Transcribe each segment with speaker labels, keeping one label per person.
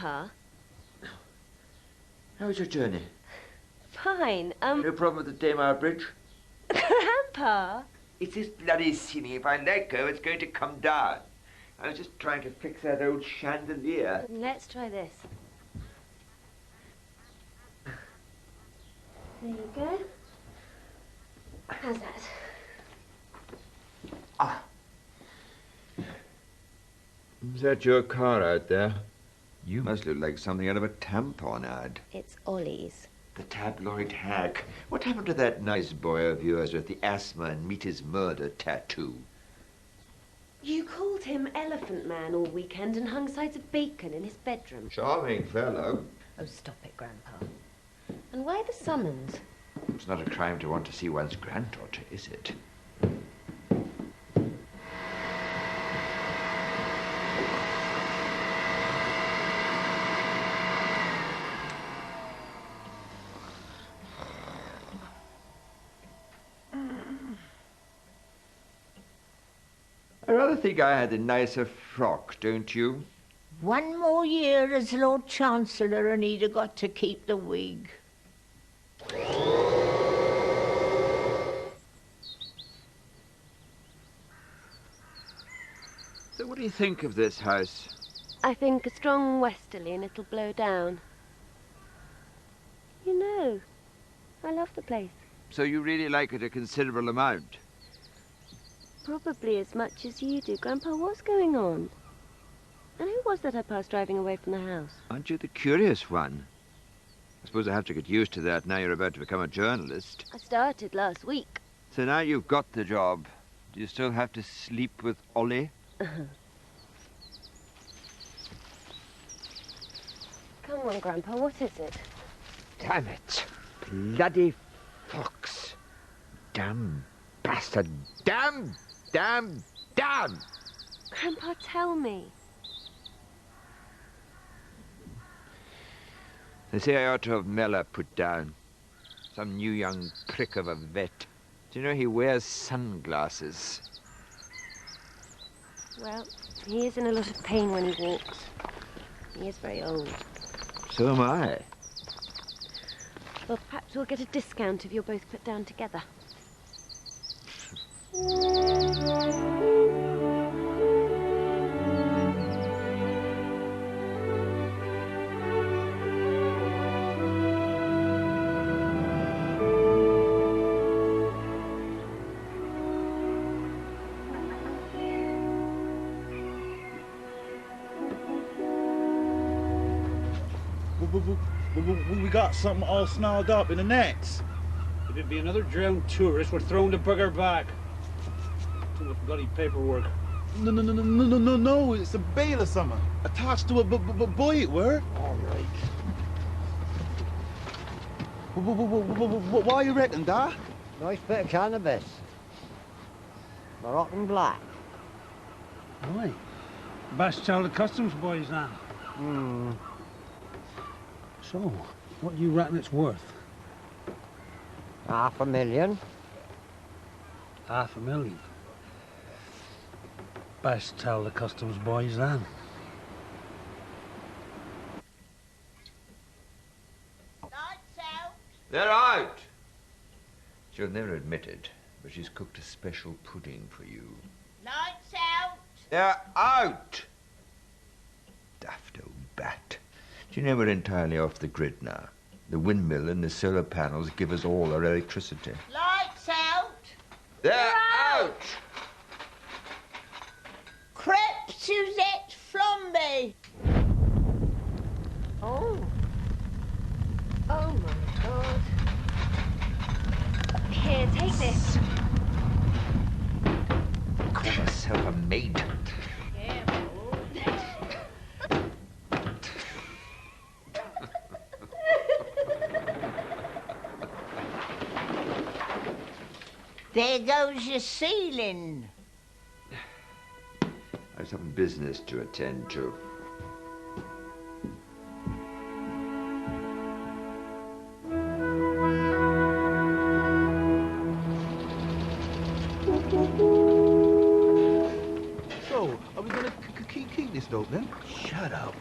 Speaker 1: Grandpa.
Speaker 2: How was your journey?
Speaker 1: Fine.
Speaker 2: No problem with the Daymar Bridge?
Speaker 1: Grandpa!
Speaker 2: It's this bloody ceiling. If I let go, it's going to come down. I was just trying to fix that old chandelier.
Speaker 1: Let's try this. There you go. How's that?
Speaker 2: Ah. Is that your car out there? You must look like something out of a tampon ad.
Speaker 1: It's Ollie's.
Speaker 2: The tabloid hack. What happened to that nice boy of yours with the asthma and meet his murder tattoo?
Speaker 1: You called him Elephant Man all weekend and hung sides of bacon in his bedroom.
Speaker 2: Charming fellow.
Speaker 1: Oh, stop it, Grandpa. And why the summons?
Speaker 2: It's not a crime to want to see one's granddaughter, is it? I rather think I had a nicer frock, don't you?
Speaker 3: One more year as Lord Chancellor and he'd have got to keep the wig.
Speaker 2: So what do you think of this house?
Speaker 1: I think a strong westerly and it'll blow down. You know, I love the place.
Speaker 2: So you really like it a considerable amount?
Speaker 1: Probably as much as you do. Grandpa, what's going on? And who was that I passed driving away from the house?
Speaker 2: Aren't you the curious one? I suppose I have to get used to that now you're about to become a journalist.
Speaker 1: I started last week.
Speaker 2: So now you've got the job. Do you still have to sleep with Ollie?
Speaker 1: Come on, Grandpa, what is it?
Speaker 2: Damn it. Bloody fox. Damn bastard. Damn.
Speaker 1: Grandpa, tell me.
Speaker 2: They say I ought to have Mella put down. Some new young prick of a vet. Do you know he wears sunglasses?
Speaker 1: Well, he is in a lot of pain when he walks. He is very old.
Speaker 2: So am I.
Speaker 1: Well, perhaps we'll get a discount if you're both put down together.
Speaker 4: We got something all snarled up in the nets.
Speaker 5: If it be another drowned tourist, we're throwing the bugger back. Too much bloody paperwork.
Speaker 4: No, it's a bale or something. Attached to a buoy, it were.
Speaker 5: All right.
Speaker 4: Why you reckon, Da?
Speaker 6: Nice bit of cannabis. Moroccan black.
Speaker 5: Aye. Best tell the customs boys now. So, what do you reckon it's worth?
Speaker 6: $500,000.
Speaker 5: $500,000. Best tell the customs boys then.
Speaker 3: Lights out.
Speaker 2: They're out. She'll never admit it, but she's cooked a special pudding for you.
Speaker 3: Lights out.
Speaker 2: They're out! Daft old bat. Do you know we're entirely off the grid now? The windmill and the solar panels give us all our electricity.
Speaker 3: Lights out.
Speaker 2: They're out!
Speaker 3: Crepe Suzette flambe.
Speaker 1: Oh. Oh, my God. Here, take this.
Speaker 2: Call herself a maid.
Speaker 3: There goes your ceiling.
Speaker 2: I have some business to attend to.
Speaker 4: So, are we gonna keep this dope then?
Speaker 2: Shut up.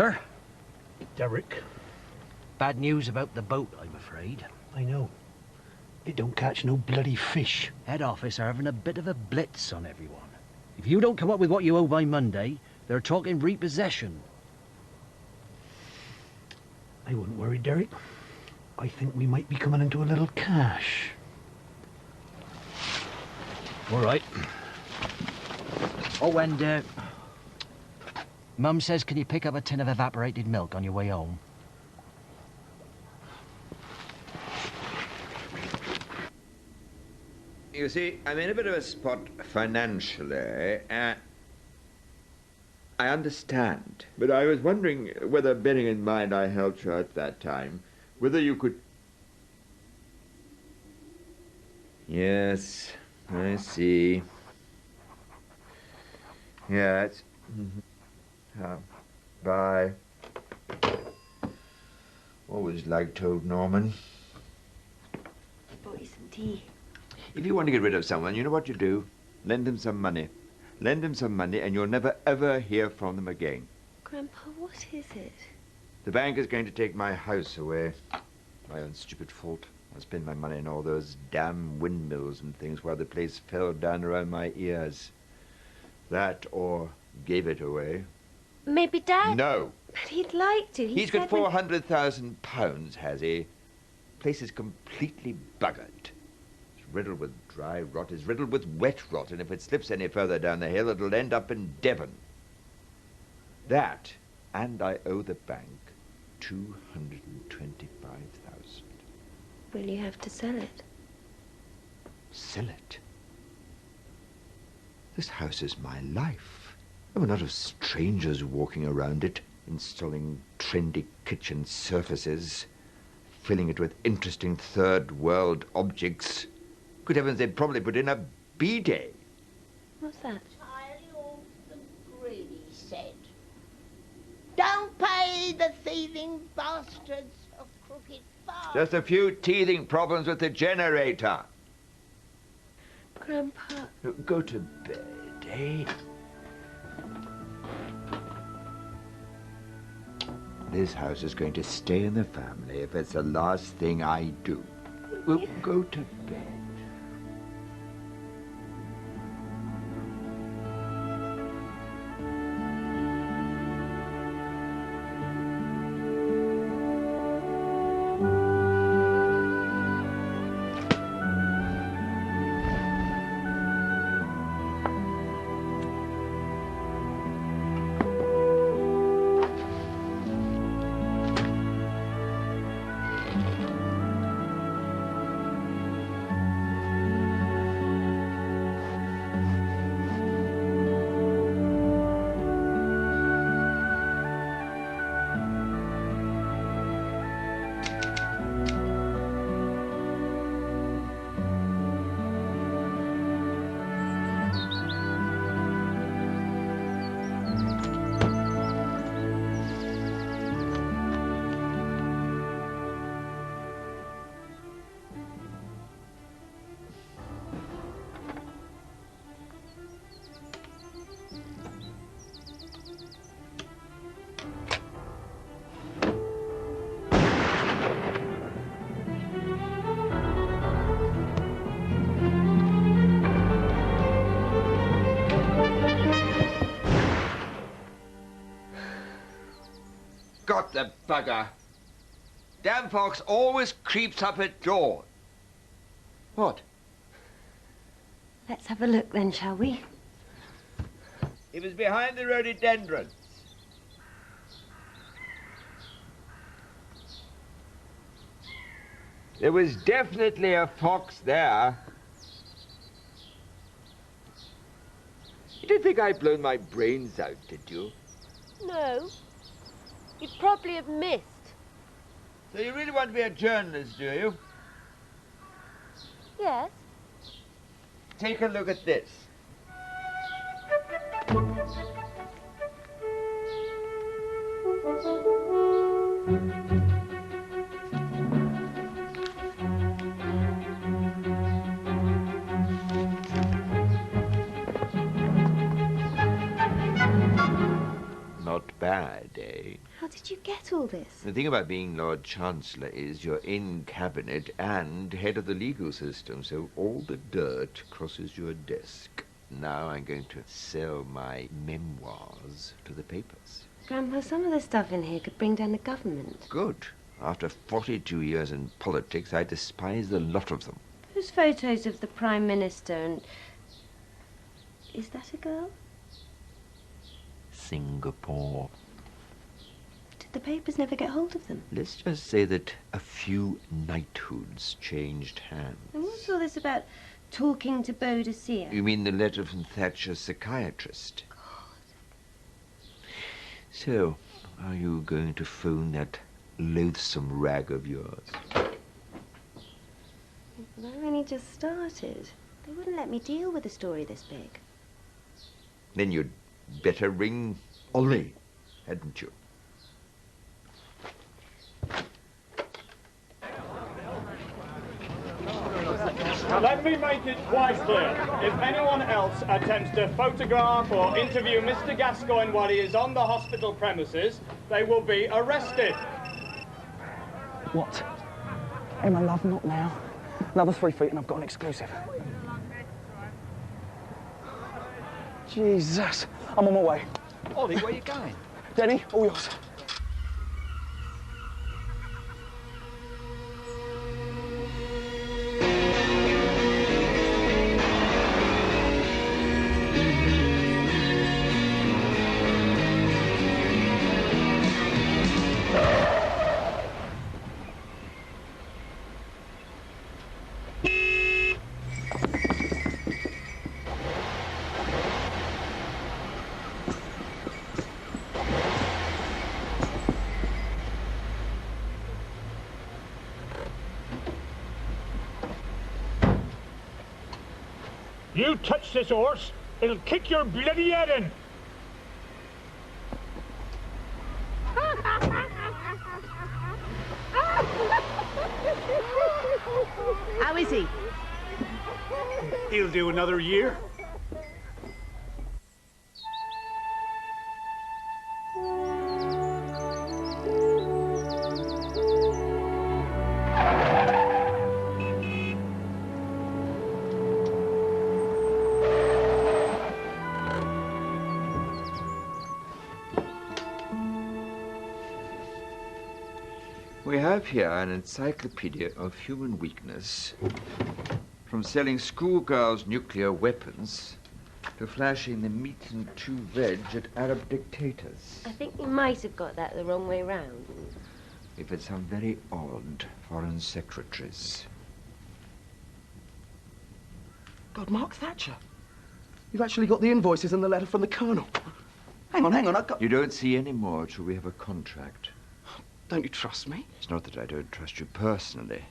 Speaker 7: Arthur.
Speaker 5: Derek,
Speaker 7: Bad news about the boat, I'm afraid.
Speaker 5: I know. It don't catch no bloody fish.
Speaker 7: Head office are having a bit of a blitz on everyone. If you don't come up with what you owe by Monday, they're talking repossession.
Speaker 5: I wouldn't worry, Derek. I think we might be coming into a little cash.
Speaker 7: All right. Oh, and, Mum says, can you pick up a tin of evaporated milk on your way home?
Speaker 2: You see, I'm in a bit of a spot financially. I understand. But I was wondering whether, bearing in mind I helped you at that time, whether you could... Yes, I see. Yes. Bye. Always liked old Norman.
Speaker 1: Bought you some tea.
Speaker 2: If you want to get rid of someone, you know what you do? Lend them some money. Lend them some money and you'll never ever hear from them again.
Speaker 1: Grandpa, what is it?
Speaker 2: The bank is going to take my house away. My own stupid fault. I spent my money on all those damn windmills and things while the place fell down around my ears. That or gave it away.
Speaker 1: Maybe Dad...
Speaker 2: No.
Speaker 1: But he'd like to.
Speaker 2: He's got £400,000, has he? Place is completely buggered. It's riddled with dry rot. It's riddled with wet rot. And if it slips any further down the hill, it'll end up in Devon. That, and I owe the bank $225,000.
Speaker 1: Will you have to sell it?
Speaker 2: Sell it? This house is my life. There were not of strangers walking around it, installing trendy kitchen surfaces, filling it with interesting third-world objects. Good heavens, they'd probably put in a bidet.
Speaker 1: What's that?
Speaker 3: Entirely off the grid, he said. Don't pay the thieving bastards of Crooked Farm.
Speaker 2: Just a few teething problems with the generator.
Speaker 1: Grandpa...
Speaker 2: Go to bed, eh? This house is going to stay in the family if it's the last thing I do. Well, go to bed. Got the bugger. Damn fox always creeps up at dawn. What?
Speaker 1: Let's have a look then, shall we?
Speaker 2: It was behind the rhododendrons. There was definitely a fox there. You didn't think I'd blown my brains out, did you?
Speaker 1: No. You'd probably have missed.
Speaker 2: So you really want to be a journalist, do you?
Speaker 1: Yes.
Speaker 2: Take a look at this. Not bad, eh?
Speaker 1: did you get all this?
Speaker 2: The thing about being Lord Chancellor is you're in cabinet and head of the legal system, so all the dirt crosses your desk. Now I'm going to sell my memoirs to the papers.
Speaker 1: Grandpa, some of the stuff in here could bring down the government.
Speaker 2: Good. After 42 years in politics, I despise the lot of them.
Speaker 1: Those photos of the Prime Minister and... Is that a girl?
Speaker 2: Singapore.
Speaker 1: Did the papers never get hold of them?
Speaker 2: Let's just say that a few knighthoods changed hands.
Speaker 1: And what's all this about talking to Boadicea?
Speaker 2: You mean the letter from Thatcher's psychiatrist? So, are you going to phone that loathsome rag of yours?
Speaker 1: Well, I only just started. They wouldn't let me deal with a story this big.
Speaker 2: Then you'd better ring Ollie, hadn't you?
Speaker 8: Let me make it quite clear. If anyone else attempts to photograph or interview Mr. Gascoigne while he is on the hospital premises, they will be arrested.
Speaker 9: What? Hey, my love, not now. Another 3 feet and I've got an exclusive. Jesus, I'm on my way.
Speaker 7: Ollie, where you going?
Speaker 9: Denny, all yours.
Speaker 5: You touch this horse, it'll kick your bloody head in.
Speaker 10: How is he?
Speaker 5: He'll do another year.
Speaker 2: We have here an encyclopedia of human weakness, from selling schoolgirls nuclear weapons to flashing the meat and 2 veg at Arab dictators.
Speaker 1: I think you might have got that the wrong way round.
Speaker 2: If it's some very odd foreign secretaries.
Speaker 9: God, Mark Thatcher. You've actually got the invoices and the letter from the Colonel. Hang on, I've got...
Speaker 2: You don't see any more till we have a contract.
Speaker 9: Don't you trust me?
Speaker 2: It's not that I don't trust you personally.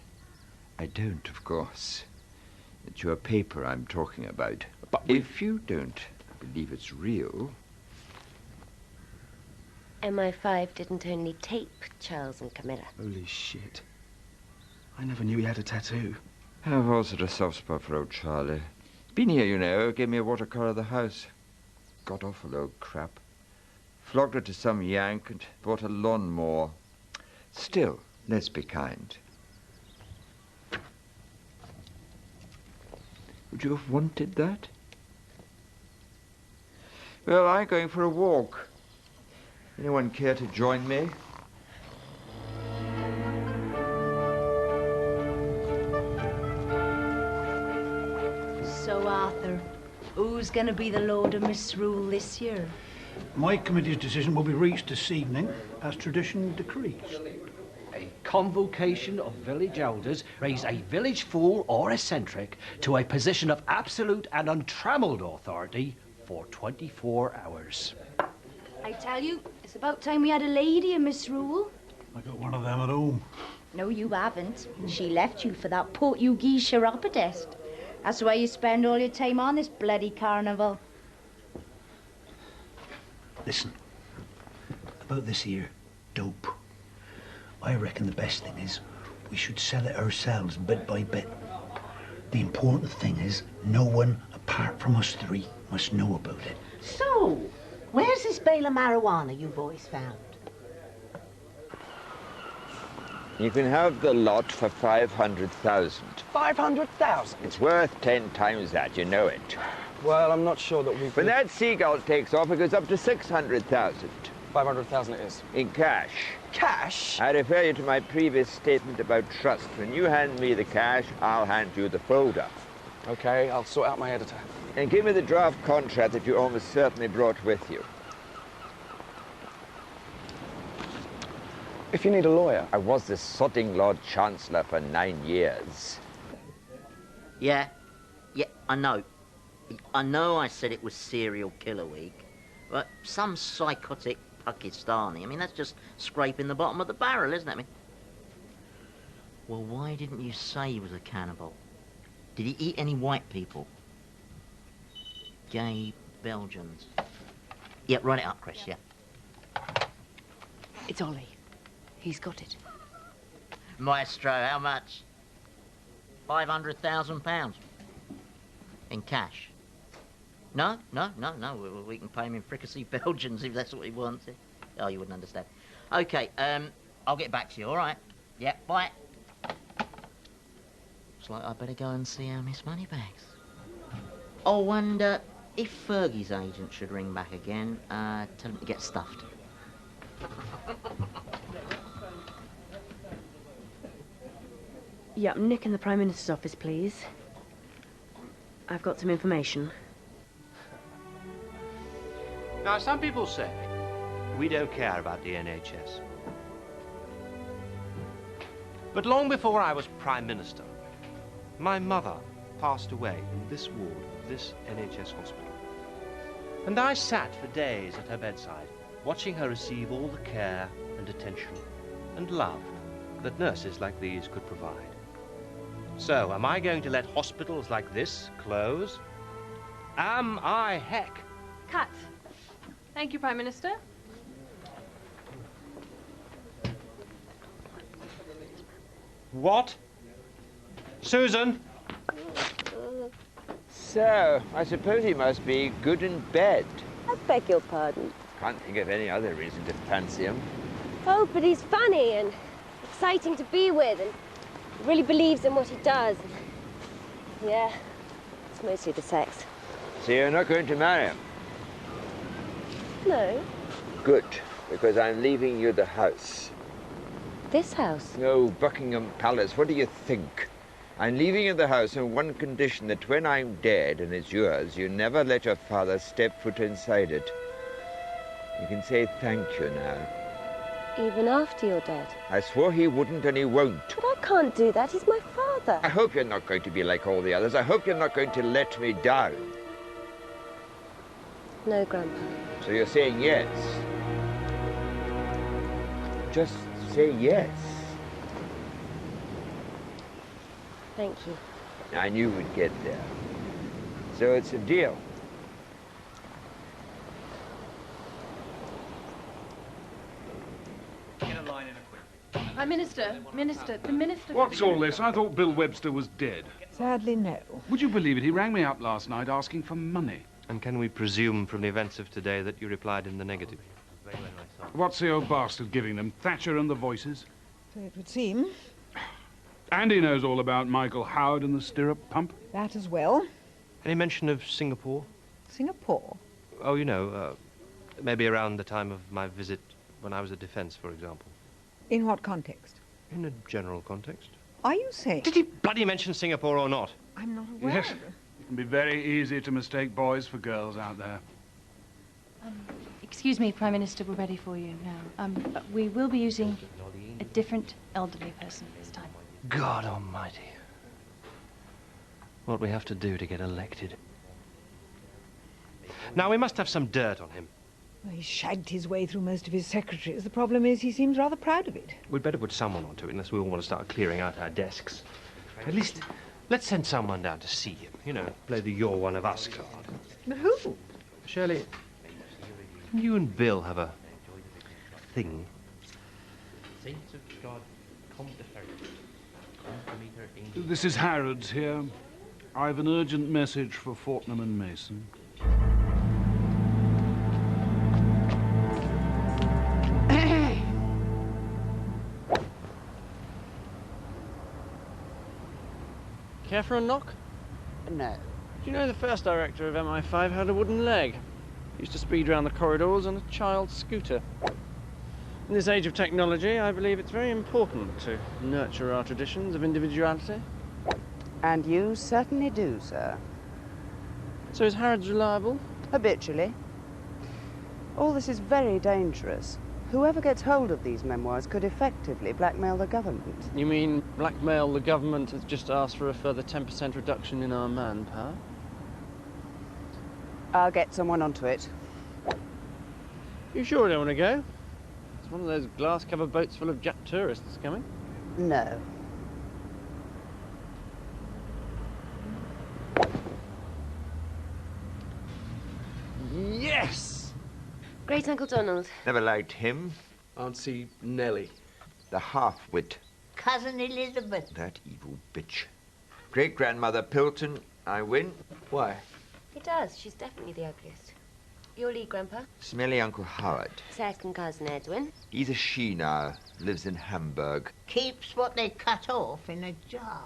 Speaker 2: I don't, of course. It's your paper I'm talking about.
Speaker 9: But
Speaker 2: if you don't believe it's real...
Speaker 1: MI5 didn't only tape Charles and Camilla.
Speaker 9: Holy shit. I never knew he had a tattoo.
Speaker 2: I've also had a soft spot for old Charlie. Been here, you know, gave me a watercolour of the house. God-awful old crap. Flogged her to some yank and bought a lawnmower. Still, let's be kind. Would you have wanted that? Well, I'm going for a walk. Anyone care to join me?
Speaker 10: So, Arthur, who's going to be the Lord of Misrule this year?
Speaker 5: My committee's decision will be reached this evening, as tradition decrees.
Speaker 7: A convocation of village elders raise a village fool or eccentric to a position of absolute and untrammeled authority for 24 hours.
Speaker 10: I tell you, it's about time we had a lady in Misrule.
Speaker 5: I got one of them at home.
Speaker 10: No, you haven't. She left you for that Portuguese chiropodist. That's why you spend all your time on this bloody carnival.
Speaker 11: Listen, about this here dope. I reckon the best thing is we should sell it ourselves bit by bit. The important thing is no one apart from us 3 must know about it.
Speaker 3: So, where's this bale of marijuana you boys found?
Speaker 2: You can have the lot for 500,000.
Speaker 9: 500,000?
Speaker 2: It's worth 10 times that, you know it.
Speaker 9: Well, I'm not sure that we
Speaker 2: When that seagull takes off, it goes up to 600,000.
Speaker 9: 500,000 it is.
Speaker 2: In cash.
Speaker 9: Cash?
Speaker 2: I refer you to my previous statement about trust. When you hand me the cash, I'll hand you the folder.
Speaker 9: Okay, I'll sort out my editor.
Speaker 2: And give me the draft contract that you almost certainly brought with you.
Speaker 9: If you need a lawyer.
Speaker 2: I was the sodding Lord Chancellor for 9 years.
Speaker 12: Yeah, I know. I know I said it was serial killer week, but some psychotic Pakistani, I mean, that's just scraping the bottom of the barrel, isn't it? I mean, well, why didn't you say he was a cannibal? Did he eat any white people? Gay Belgians? Yeah, write it up, Chris, yeah.
Speaker 13: It's Ollie. He's got it.
Speaker 12: Maestro, how much? £500,000 in cash. No, we can pay him in fricassee Belgians if that's what he wants. Oh, you wouldn't understand. Okay, I'll get back to you, all right? Yeah, bye. Looks like I better go and see our Miss Moneybags. Oh, and if Fergie's agent should ring back again, tell him to get stuffed.
Speaker 13: Yeah, Nick in the Prime Minister's office, please. I've got some information.
Speaker 7: Now, some people say we don't care about the NHS. But long before I was Prime Minister, my mother passed away in this ward of this NHS hospital. And I sat for days at her bedside, watching her receive all the care and attention and love that nurses like these could provide. So, am I going to let hospitals like this close? Am I heck?
Speaker 14: Cut. Thank you, Prime Minister.
Speaker 7: What? Susan?
Speaker 2: So, I suppose he must be good in bed.
Speaker 1: I beg your pardon.
Speaker 2: Can't think of any other reason to fancy him.
Speaker 1: Oh, but he's funny and exciting to be with and really believes in what he does. Yeah, it's mostly the sex.
Speaker 2: So you're not going to marry him?
Speaker 1: No.
Speaker 2: Good, because I'm leaving you the house.
Speaker 1: This house?
Speaker 2: No, Buckingham Palace. What do you think? I'm leaving you the house on one condition, that when I'm dead and it's yours, you never let your father step foot inside it. You can say thank you now.
Speaker 1: Even after you're dead?
Speaker 2: I swore he wouldn't, and he won't.
Speaker 1: But I can't do that. He's my father.
Speaker 2: I hope you're not going to be like all the others. I hope you're not going to let me down.
Speaker 1: No, Grandpa.
Speaker 2: So you're saying yes? Just say yes.
Speaker 1: Thank you.
Speaker 2: I knew we'd get there. So it's a deal.
Speaker 14: Prime Minister, the Minister...
Speaker 5: What's all this? I thought Bill Webster was dead.
Speaker 15: Sadly, no.
Speaker 5: Would you believe it? He rang me up last night asking for money.
Speaker 16: And can we presume from the events of today that you replied in the negative?
Speaker 5: What's the old bastard giving them? Thatcher and the Voices?
Speaker 15: So it would seem.
Speaker 5: And he knows all about Michael Howard and the stirrup pump?
Speaker 15: That as well.
Speaker 16: Any mention of Singapore?
Speaker 15: Singapore?
Speaker 16: Oh, you know, maybe around the time of my visit when I was at Defence, for example.
Speaker 15: In what context?
Speaker 16: In a general context.
Speaker 15: Are you saying...
Speaker 16: Did he bloody mention Singapore or not?
Speaker 15: I'm not aware.
Speaker 5: Yes. It can be very easy to mistake boys for girls out there.
Speaker 14: Excuse me, Prime Minister, we're ready for you now. But we will be using a different elderly person this time.
Speaker 16: God almighty. What we have to do to get elected. Now, we must have some dirt on him.
Speaker 15: Well, he shagged his way through most of his secretaries. The problem is he seems rather proud of it.
Speaker 16: We'd better put someone onto it, unless we all want to start clearing out our desks. At least, let's send someone down to see him. You know, play the "you're one of us" card.
Speaker 15: But who?
Speaker 16: Shirley, you and Bill have a thing. Saints of God, come to her.
Speaker 5: This is Harrods here. I've an urgent message for Fortnum and Mason.
Speaker 17: Care for a knock?
Speaker 3: No.
Speaker 17: Do you know the first director of MI5 had a wooden leg? Used to speed round the corridors on a child's scooter. In this age of technology, I believe it's very important to nurture our traditions of individuality.
Speaker 18: And you certainly do, sir.
Speaker 17: So is Harrods reliable?
Speaker 18: Habitually. All this is very dangerous. Whoever gets hold of these memoirs could effectively blackmail the government.
Speaker 17: You mean blackmail the government has just asked for a further 10% reduction in our manpower?
Speaker 18: I'll get someone onto it.
Speaker 17: You sure you don't want to go? It's one of those glass-covered boats full of Jap tourists coming.
Speaker 18: No.
Speaker 9: Yes!
Speaker 1: Great Uncle Donald.
Speaker 2: Never liked him.
Speaker 9: Auntie Nellie.
Speaker 2: The half-wit.
Speaker 3: Cousin Elizabeth.
Speaker 2: That evil bitch. Great-grandmother Pilton, I win.
Speaker 9: Why?
Speaker 1: He does. She's definitely the ugliest. Your lead, Grandpa.
Speaker 2: Smelly Uncle Howard.
Speaker 1: Second cousin Edwin.
Speaker 2: He's a she now. Lives in Hamburg.
Speaker 3: Keeps what they cut off in a jar.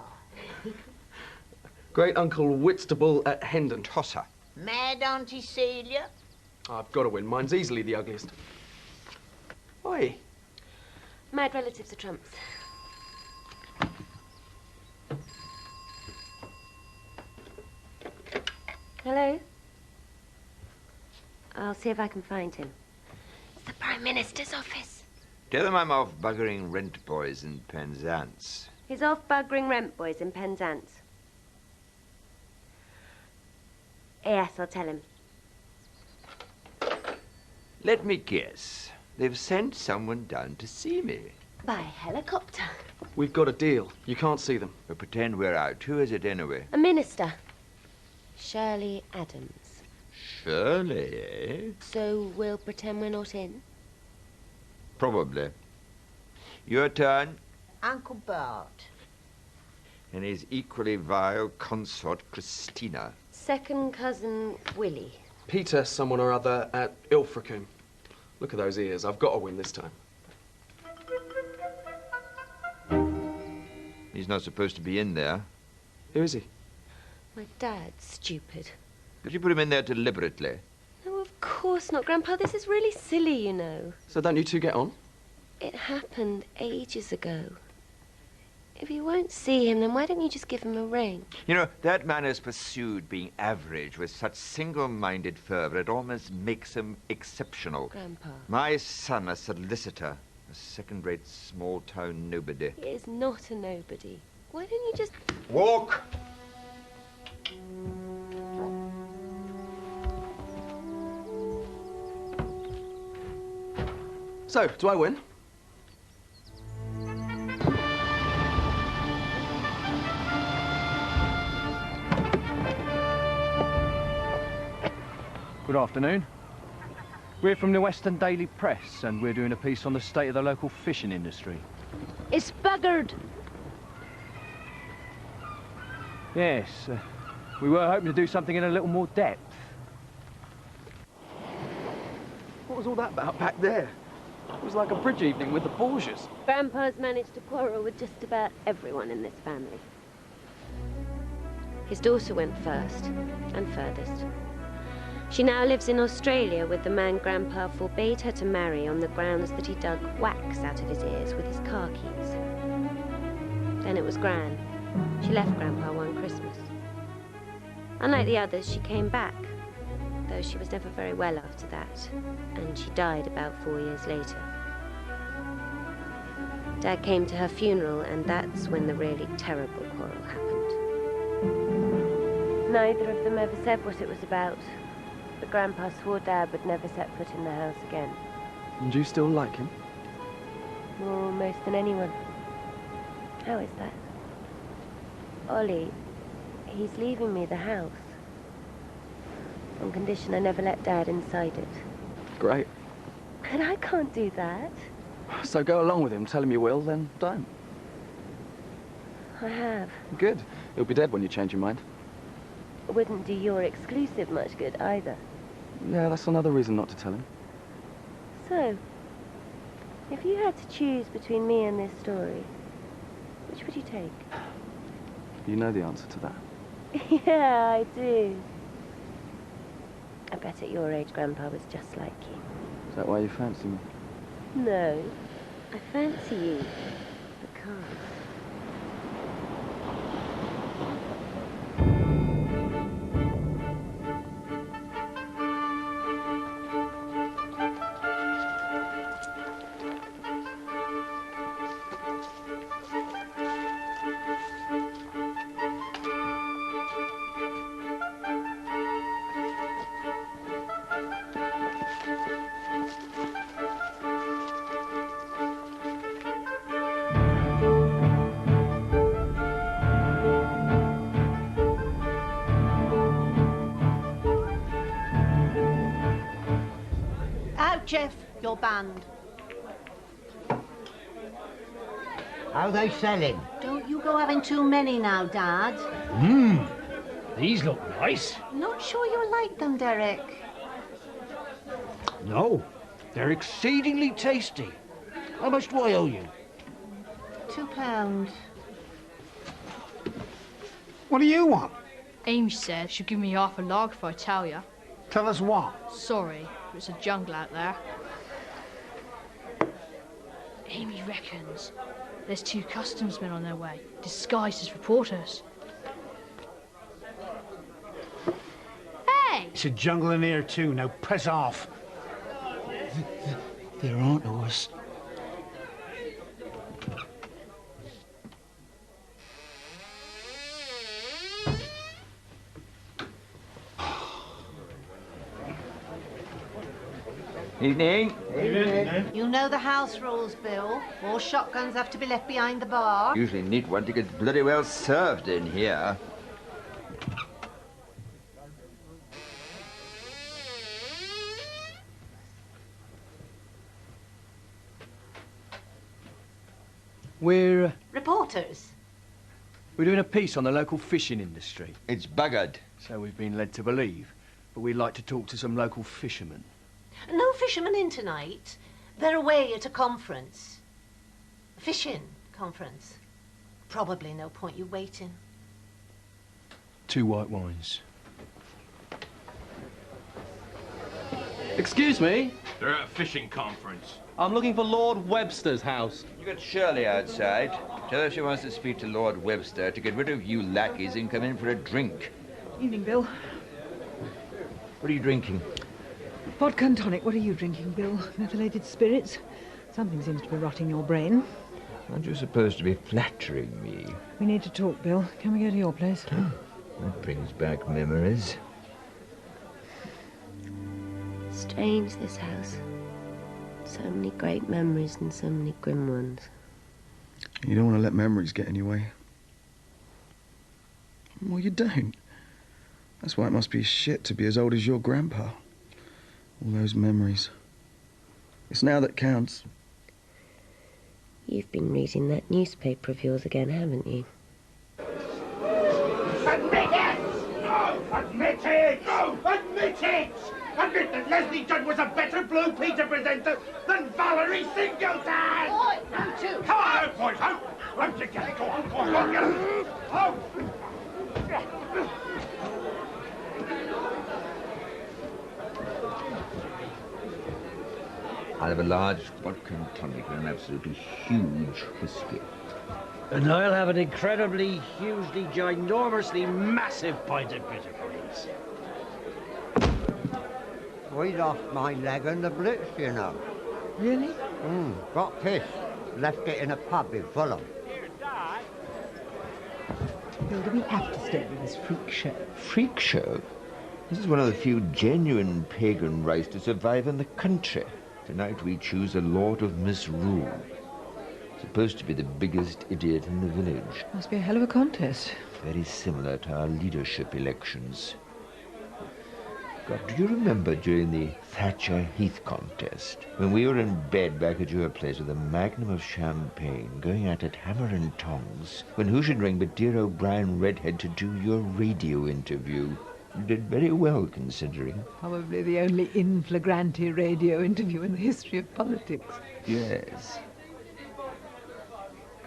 Speaker 9: Great Uncle Whitstable at Hendon.
Speaker 2: Tosser.
Speaker 3: Mad Auntie Celia.
Speaker 9: I've got to win. Mine's easily the ugliest. Oi.
Speaker 1: Mad relatives are trumps. Hello? I'll see if I can find him. It's the Prime Minister's office.
Speaker 2: Tell them I'm off buggering rent boys in Penzance.
Speaker 1: He's off buggering rent boys in Penzance. Yes, I'll tell him.
Speaker 2: Let me guess. They've sent someone down to see me.
Speaker 1: By helicopter.
Speaker 9: We've got a deal. You can't see them.
Speaker 2: But pretend we're out. Who is it anyway?
Speaker 1: A minister. Shirley Adams.
Speaker 2: Shirley, eh?
Speaker 1: So we'll pretend we're not in?
Speaker 2: Probably. Your turn.
Speaker 3: Uncle Bart.
Speaker 2: And his equally vile consort, Christina.
Speaker 1: Second cousin Willie.
Speaker 9: Peter someone or other at Ilfracombe. Look at those ears. I've got to win this time.
Speaker 2: He's not supposed to be in there.
Speaker 9: Who is he?
Speaker 1: My dad's stupid.
Speaker 2: Did you put him in there deliberately?
Speaker 1: No, of course not, Grandpa. This is really silly, you know.
Speaker 9: So don't you two get on?
Speaker 1: It happened ages ago. If you won't see him, then why don't you just give him a ring?
Speaker 2: You know, that man has pursued being average with such single-minded fervour, it almost makes him exceptional.
Speaker 1: Grandpa.
Speaker 2: My son, a solicitor, a second-rate small-town nobody.
Speaker 1: He is not a nobody. Why don't you just...
Speaker 2: Walk!
Speaker 9: So, do I win?
Speaker 7: Good afternoon. We're from the Western Daily Press, and we're doing a piece on the state of the local fishing industry.
Speaker 10: It's buggered.
Speaker 7: Yes, we were hoping to do something in a little more depth.
Speaker 9: What was all that about back there? It was like a bridge evening with the Borgias.
Speaker 1: Grandpa's managed to quarrel with just about everyone in this family. His daughter went first and furthest. She now lives in Australia with the man Grandpa forbade her to marry on the grounds that he dug wax out of his ears with his car keys. Then it was Gran. She left Grandpa one Christmas. Unlike the others, she came back, though she was never very well after that, and she died about 4 years later. Dad came to her funeral, and that's when the really terrible quarrel happened. Neither of them ever said what it was about, but Grandpa swore Dad would never set foot in the house again.
Speaker 9: And you still like him?
Speaker 1: More almost than anyone. How is that? Ollie, he's leaving me the house. On condition I never let Dad inside it.
Speaker 9: Great.
Speaker 1: And I can't do that.
Speaker 9: So go along with him. Tell him you will, then don't.
Speaker 1: I have.
Speaker 9: Good. He'll be dead when you change your mind.
Speaker 1: It wouldn't do your exclusive much good either.
Speaker 9: Yeah, that's another reason not to tell him.
Speaker 1: So, if you had to choose between me and this story, which would you take?
Speaker 4: You know the answer to that.
Speaker 1: Yeah, I do. I bet at your age Grandpa was just like you.
Speaker 4: Is that why you fancy me?
Speaker 1: No, I fancy you because...
Speaker 10: Out, Jeff. You're banned.
Speaker 6: How they selling?
Speaker 10: Don't you go having too many now, Dad.
Speaker 7: These look nice.
Speaker 10: Not sure you'll like them, Derek.
Speaker 7: No, they're exceedingly tasty. How much do I owe you?
Speaker 10: £2.
Speaker 19: What do you want?
Speaker 20: Amy said she'd give me half a log if I tell you.
Speaker 19: Tell us what?
Speaker 20: Sorry, it's a jungle out there. Amy reckons there's 2 customs men on their way, disguised as reporters. Hey!
Speaker 19: It's a jungle in here too. Now press off.
Speaker 11: They're onto us.
Speaker 2: Evening.
Speaker 10: You know the house rules, Bill. All shotguns have to be left behind the bar.
Speaker 2: Usually neat one to get bloody well served in here.
Speaker 7: We're
Speaker 10: Reporters.
Speaker 7: doing a piece on the local fishing industry.
Speaker 2: It's buggered.
Speaker 7: So we've been led to believe. But we'd like to talk to some local fishermen.
Speaker 10: No fishermen in tonight. They're away at a conference. A fishing conference. Probably no point you waiting.
Speaker 7: 2 white wines.
Speaker 16: Excuse me?
Speaker 21: They're at a fishing conference.
Speaker 16: I'm looking for Lord Webster's house.
Speaker 2: You got Shirley outside. Tell her she wants to speak to Lord Webster to get rid of you lackeys and come in for a drink.
Speaker 15: Evening, Bill.
Speaker 2: What are you drinking?
Speaker 15: Vodka and tonic. What are you drinking, Bill? Methylated spirits? Something seems to be rotting your brain.
Speaker 2: Aren't you supposed to be flattering me?
Speaker 15: We need to talk, Bill. Can we go to your place?
Speaker 2: That brings back memories.
Speaker 1: Strange, this house. So many great memories and so many grim ones.
Speaker 9: You don't want to let memories get in your way. Well, you don't. That's why it must be shit to be as old as your grandpa. All those memories. It's now that counts.
Speaker 1: You've been reading that newspaper of yours again, haven't you?
Speaker 22: Admit it! No! Admit it! No! Admit it! Admit that Leslie Judd was a better Blue Peter presenter than Valerie Singleton!
Speaker 10: Oi, you two!
Speaker 22: Come on out, boys, out! Out you get! Go on, go on, go on, get it! Out!
Speaker 2: I'll have a large vodka and tonic and an absolutely huge whiskey.
Speaker 7: And I'll have an incredibly, hugely, ginormously massive pint of bitter, please.
Speaker 6: We lost my leg in the Blitz, you know.
Speaker 15: Really?
Speaker 6: Got pissed. Left it in a pub in Fulham.
Speaker 15: Bill, do we have to stay with this freak show?
Speaker 2: Freak show? This is one of the few genuine pagan rites to survive in the country. Tonight we choose a Lord of Misrule. Supposed to be the biggest idiot in the village.
Speaker 15: Must be a hell of a contest.
Speaker 2: Very similar to our leadership elections. God, do you remember during the Thatcher Heath contest, when we were in bed back at your place with a magnum of champagne, going at it hammer and tongs, when who should ring but dear O'Brien Redhead to do your radio interview? You did very well, considering.
Speaker 15: Probably the only in flagrante radio interview in the history of politics.
Speaker 2: Yes.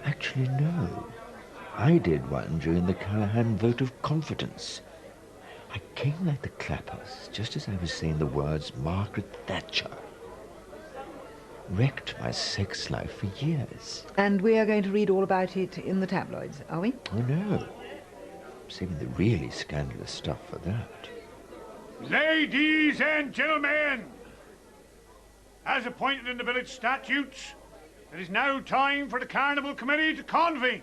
Speaker 2: Actually, no. I did one during the Callahan vote of confidence. I came like the clappers just as I was saying the words Margaret Thatcher. Wrecked my sex life for years.
Speaker 15: And we are going to read all about it in the tabloids, are we?
Speaker 2: Oh, no. Saving the really scandalous stuff for that.
Speaker 22: Ladies and gentlemen, as appointed in the village statutes, it is now time for the Carnival Committee to convene.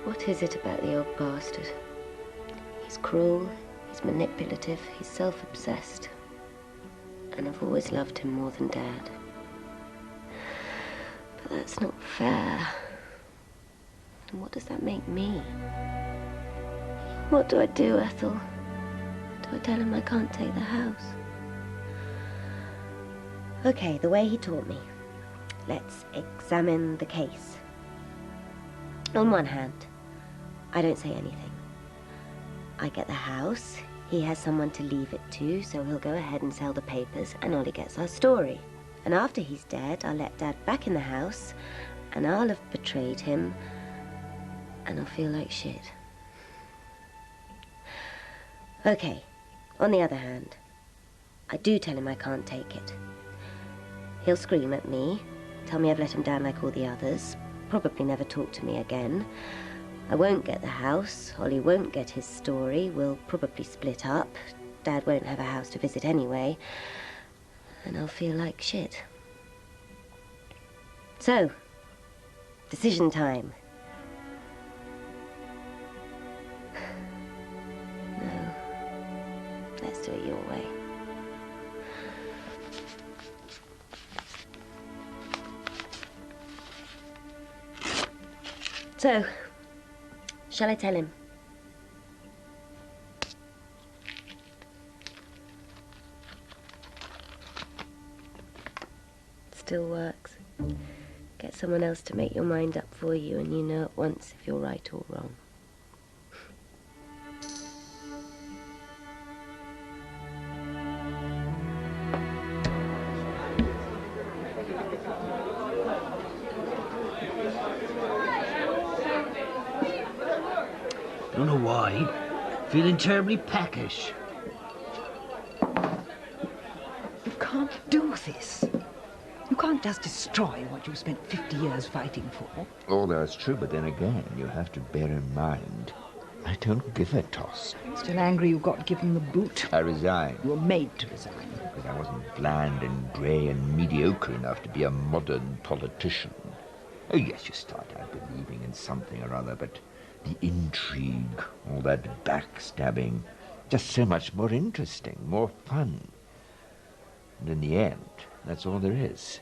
Speaker 1: What is it about the old bastard? He's cruel, he's manipulative, he's self-obsessed. And I've always loved him more than Dad. But that's not fair. And what does that make me? What do I do, Ethel? Do I tell him I can't take the house? Okay, the way he taught me. Let's examine the case. On one hand, I don't say anything. I get the house, he has someone to leave it to, so he'll go ahead and sell the papers, and Ollie gets our story. And after he's dead, I'll let Dad back in the house, and I'll have betrayed him, and I'll feel like shit. Okay, on the other hand, I do tell him I can't take it. He'll scream at me, tell me I've let him down like all the others, probably never talk to me again. I won't get the house, Ollie won't get his story, we'll probably split up, Dad won't have a house to visit anyway, and I'll feel like shit. So, decision time. No, let's do it your way. So, shall I tell him? Still works. Get someone else to make your mind up for you and you know at once if you're right or wrong.
Speaker 11: Don't know why. Feeling terribly peckish.
Speaker 15: You can't do this. You can't just destroy what you've spent 50 years fighting for.
Speaker 2: Oh, that's true, but then again, you have to bear in mind, I don't give a toss.
Speaker 15: Still angry you got given the boot?
Speaker 2: I resigned.
Speaker 15: You were made to resign.
Speaker 2: Because I wasn't bland and grey and mediocre enough to be a modern politician. Oh, yes, you start out believing in something or other, but the intrigue, all that backstabbing, just so much more interesting, more fun. And in the end, that's all there is.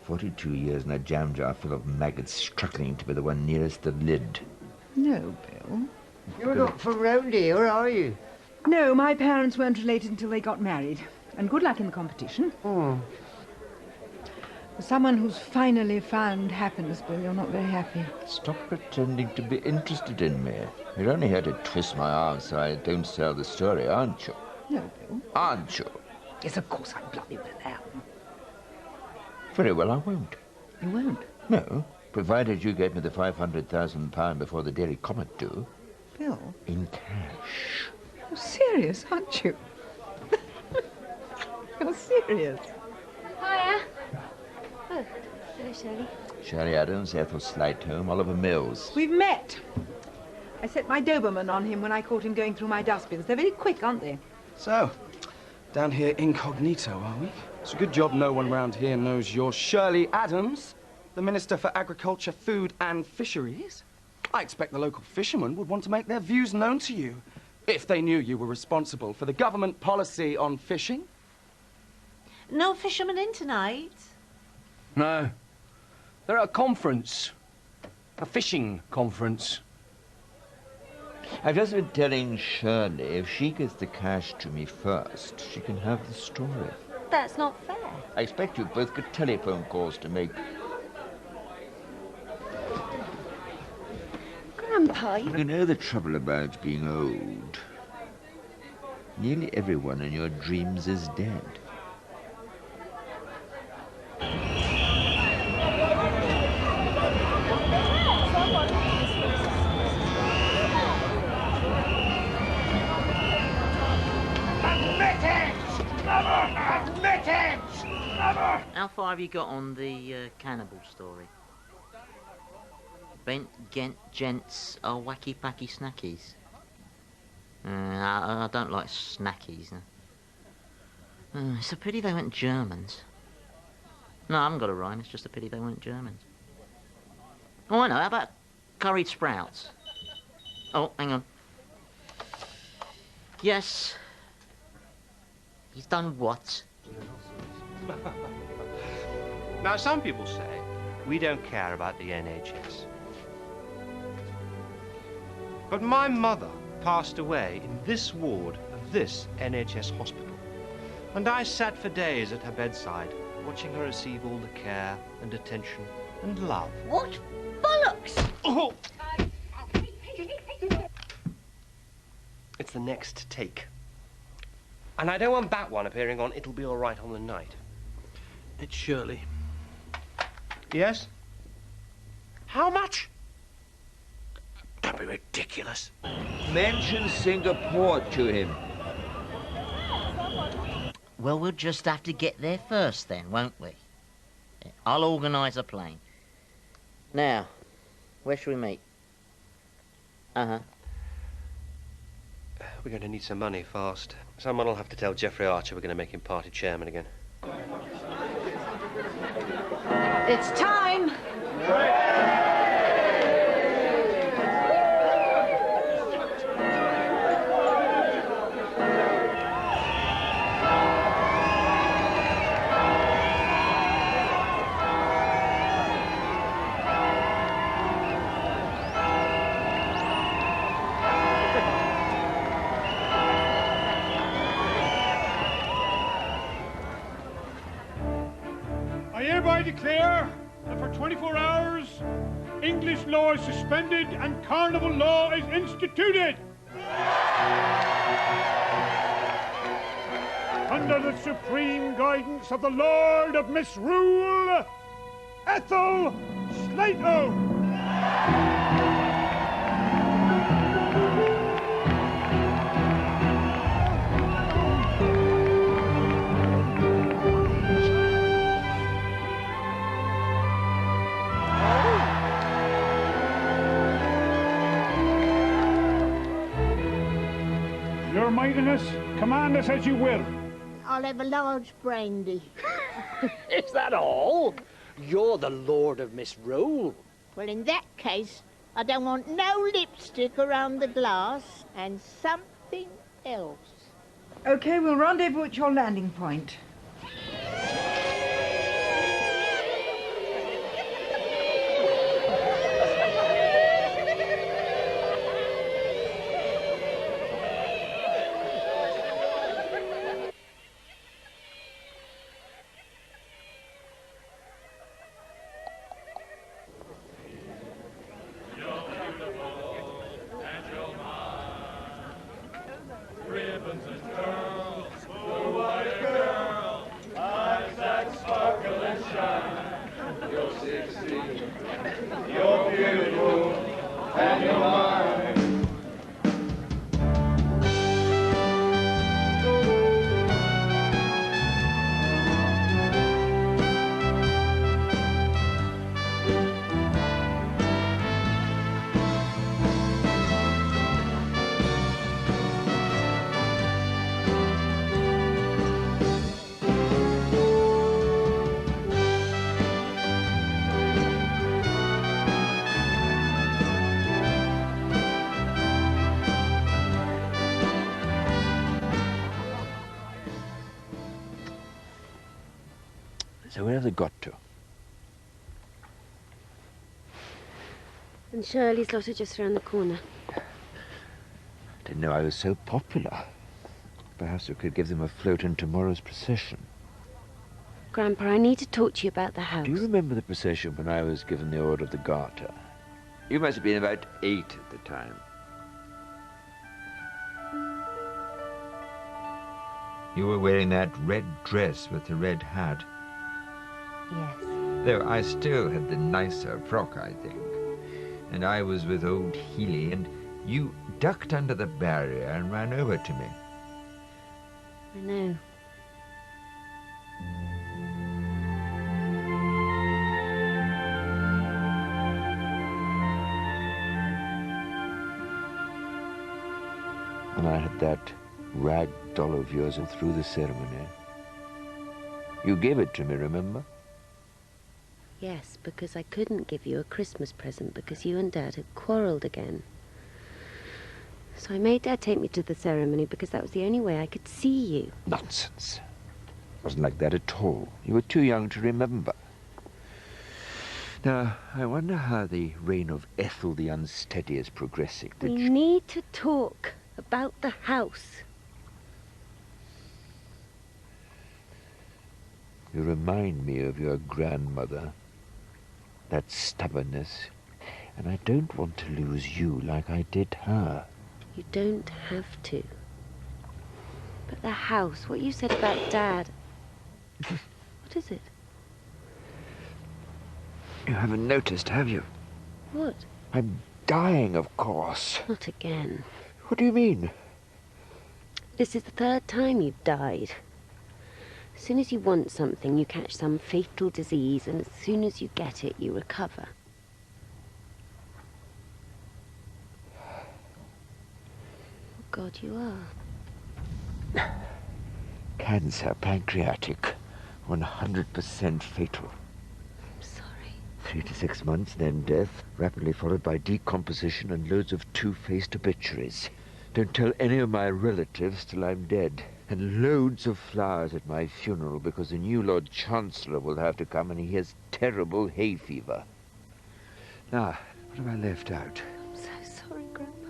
Speaker 2: 42 years in a jam jar full of maggots struggling to be the one nearest the lid.
Speaker 15: No, Bill.
Speaker 6: You're not from round here, are you?
Speaker 15: No, my parents weren't related until they got married. And good luck in the competition.
Speaker 6: Oh.
Speaker 15: For someone who's finally found happiness, Bill, you're not very happy.
Speaker 2: Stop pretending to be interested in me. You're only here to twist my arm so I don't sell the story, aren't you?
Speaker 15: No, Bill.
Speaker 2: Aren't you?
Speaker 15: Yes, of course I bloody well am.
Speaker 2: Very well, I won't.
Speaker 15: You won't?
Speaker 2: No, provided you get me the £500,000 before the Daily Comet do.
Speaker 15: Bill?
Speaker 2: In cash.
Speaker 15: You're serious, aren't you? You're serious.
Speaker 1: Hiya. Oh, hello, Shirley.
Speaker 2: Shirley Adams, Ethel Slightholme, Oliver Mills.
Speaker 15: We've met. I set my Doberman on him when I caught him going through my dustbins. They're very quick, aren't they?
Speaker 9: So, down here incognito, are we? It's a good job no one round here knows you're Shirley Adams, the Minister for Agriculture, Food and Fisheries. I expect the local fishermen would want to make their views known to you if they knew you were responsible for the government policy on fishing.
Speaker 10: No fishermen in tonight?
Speaker 7: No. They're at a conference. A fishing conference.
Speaker 2: I've just been telling Shirley if she gets the cash to me first, she can have the story.
Speaker 1: that's not fair.
Speaker 2: I expect you've both got telephone calls to make.
Speaker 1: Grandpa,
Speaker 2: You know the trouble about being old. Nearly everyone in your dreams is dead.
Speaker 22: Admit it! Admit it!
Speaker 8: How far have you got on the cannibal story? Bent, Gent, gents are wacky packy snackies. I don't like snackies. No. It's a pity they went Germans. No, I haven't got a rhyme. It's just a pity they weren't Germans. Oh, I know. How about curried sprouts? Oh, hang on. Yes. He's done what?
Speaker 16: Now, some people say we don't care about the NHS. But my mother passed away in this ward of this NHS hospital. And I sat for days at her bedside, watching her receive all the care and attention and love.
Speaker 3: What bollocks!
Speaker 16: Oh! It's the next take. And I don't want that one appearing on It'll Be All Right on the Night.
Speaker 7: It's Shirley.
Speaker 16: Yes? How much? Don't be ridiculous.
Speaker 2: Mention Singapore to him.
Speaker 8: Well, we'll just have to get there first then, won't we? Yeah, I'll organise a plane. Now, where shall we meet? Uh-huh.
Speaker 16: We're going to need some money fast. Someone will have to tell Geoffrey Archer we're going to make him party chairman again.
Speaker 10: It's time.
Speaker 22: I hereby declare that for 24 hours, English law is suspended and carnival law is instituted. Under the supreme guidance of the Lord of Misrule, Ethel Slato. Your Mightiness, command us as you will.
Speaker 3: I'll have a large brandy.
Speaker 7: Is that all? You're the Lord of Misrule.
Speaker 3: Well, in that case, I don't want no lipstick around the glass and something else.
Speaker 15: OK, we'll rendezvous at your landing point.
Speaker 22: Ribbons and curls, blue white girl, eyes that sparkle and shine. You're 16, you're beautiful, and you're mine.
Speaker 2: So where have they got to?
Speaker 1: And Shirley's lot are just around the corner.
Speaker 2: Didn't know I was so popular. Perhaps we could give them a float in tomorrow's procession.
Speaker 1: Grandpa, I need to talk to you about the house.
Speaker 2: Do you remember the procession when I was given the order of the Garter? You must have been about 8 at the time. You were wearing that red dress with the red hat.
Speaker 1: Yes.
Speaker 2: Though I still had the nicer frock, I think. And I was with old Healy, and you ducked under the barrier and ran over to me.
Speaker 1: I know.
Speaker 2: And I had that rag doll of yours all through the ceremony. You gave it to me, remember?
Speaker 1: Yes, because I couldn't give you a Christmas present because you and Dad had quarrelled again. So I made Dad take me to the ceremony because that was the only way I could see you.
Speaker 2: Nonsense. It wasn't like that at all. You were too young to remember. Now, I wonder how the reign of Ethel the Unsteady is progressing.
Speaker 1: We need to talk about the house.
Speaker 2: You remind me of your grandmother. That stubbornness. And I don't want to lose you like I did her.
Speaker 1: You don't have to. But the house, what you said about Dad. What is it?
Speaker 2: You haven't noticed, have you?
Speaker 1: What?
Speaker 2: I'm dying, of course.
Speaker 1: Not again.
Speaker 2: What do you mean?
Speaker 1: This is the 3rd time you've died. As soon as you want something, you catch some fatal disease, and as soon as you get it, you recover. Oh, God, you are.
Speaker 2: Cancer, pancreatic, 100% fatal.
Speaker 1: I'm sorry.
Speaker 2: 3 to 6 months, then death, rapidly followed by decomposition and loads of two-faced obituaries. Don't tell any of my relatives till I'm dead. And loads of flowers at my funeral because the new Lord Chancellor will have to come and he has terrible hay fever. Now, what have I left out?
Speaker 1: I'm so sorry, Grandpa.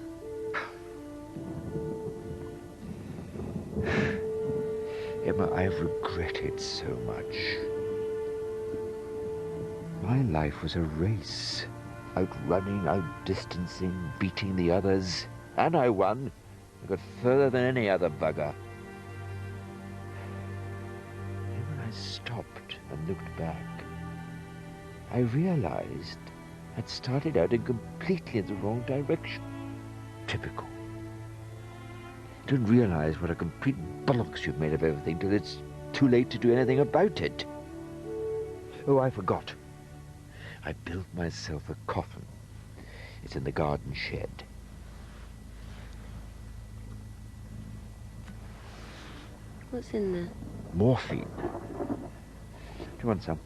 Speaker 2: Emma, I've regretted so much. My life was a race. Outrunning, outdistancing, beating the others. And I won. I got further than any other bugger. Then when I stopped and looked back, I realized I'd started out in completely the wrong direction. Typical. You don't realize what a complete bollocks you've made of everything till it's too late to do anything about it. Oh, I forgot. I built myself a coffin. It's in the garden shed.
Speaker 1: What's in there?
Speaker 2: Morphine. Do you want some?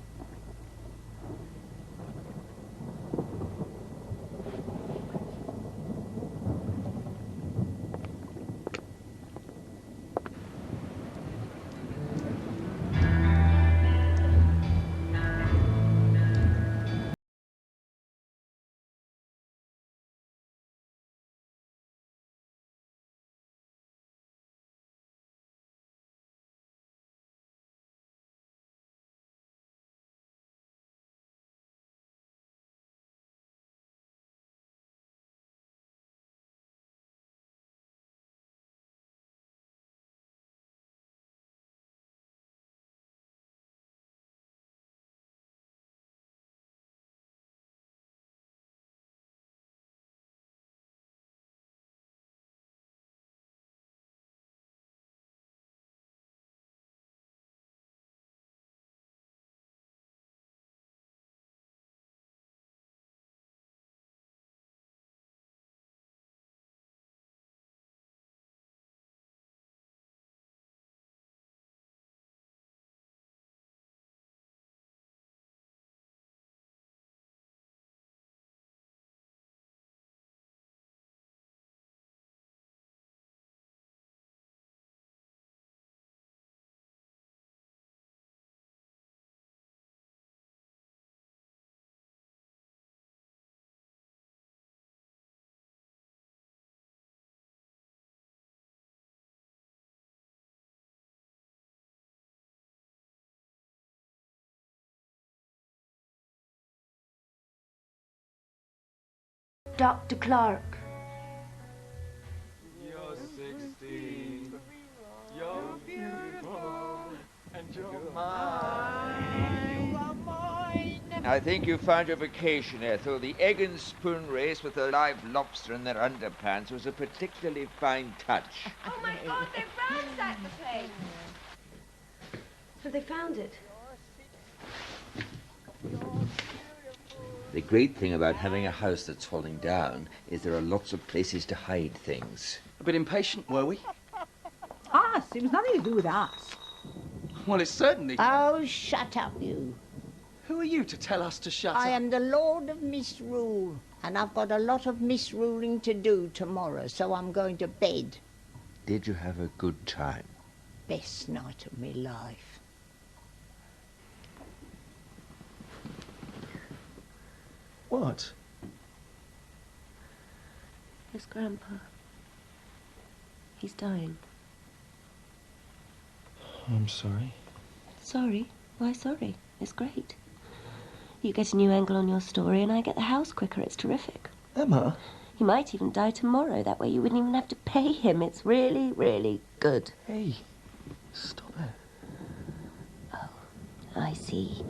Speaker 20: Dr. Clark.
Speaker 9: You're 16. You're beautiful. And you're
Speaker 2: I think you found your vacation, Ethel. The egg and spoon race with a live lobster in their underpants was a particularly fine touch.
Speaker 1: Oh my God, they've ransacked the place! Have they found it?
Speaker 2: The great thing about having a house that's falling down is there are lots of places to hide things.
Speaker 9: A bit impatient, were we?
Speaker 15: Us? It was nothing to do with us.
Speaker 9: Well, it's certainly...
Speaker 3: Oh, shut up, you.
Speaker 9: Who are you to tell us to shut up?
Speaker 3: I am the Lord of Misrule, and I've got a lot of misruling to do tomorrow, so I'm going to bed.
Speaker 2: Did you have a good time?
Speaker 3: Best night of my life.
Speaker 9: What?
Speaker 1: It's Grandpa. He's dying.
Speaker 9: I'm sorry.
Speaker 1: Sorry? Why sorry? It's great. You get a new angle on your story and I get the house quicker. It's terrific.
Speaker 9: Emma?
Speaker 1: He might even die tomorrow. That way you wouldn't even have to pay him. It's really, really good.
Speaker 9: Hey, stop it.
Speaker 1: Oh, I see.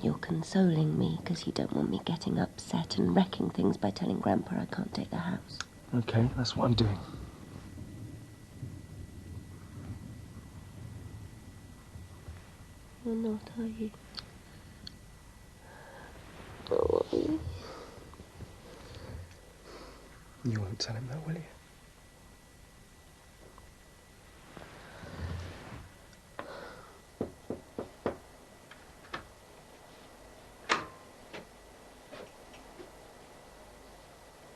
Speaker 1: You're consoling me because you don't want me getting upset and wrecking things by telling Grandpa I can't take the house.
Speaker 9: Okay, that's what I'm doing.
Speaker 1: You're not, are you? Oh, are you?
Speaker 9: You won't tell him though, will you?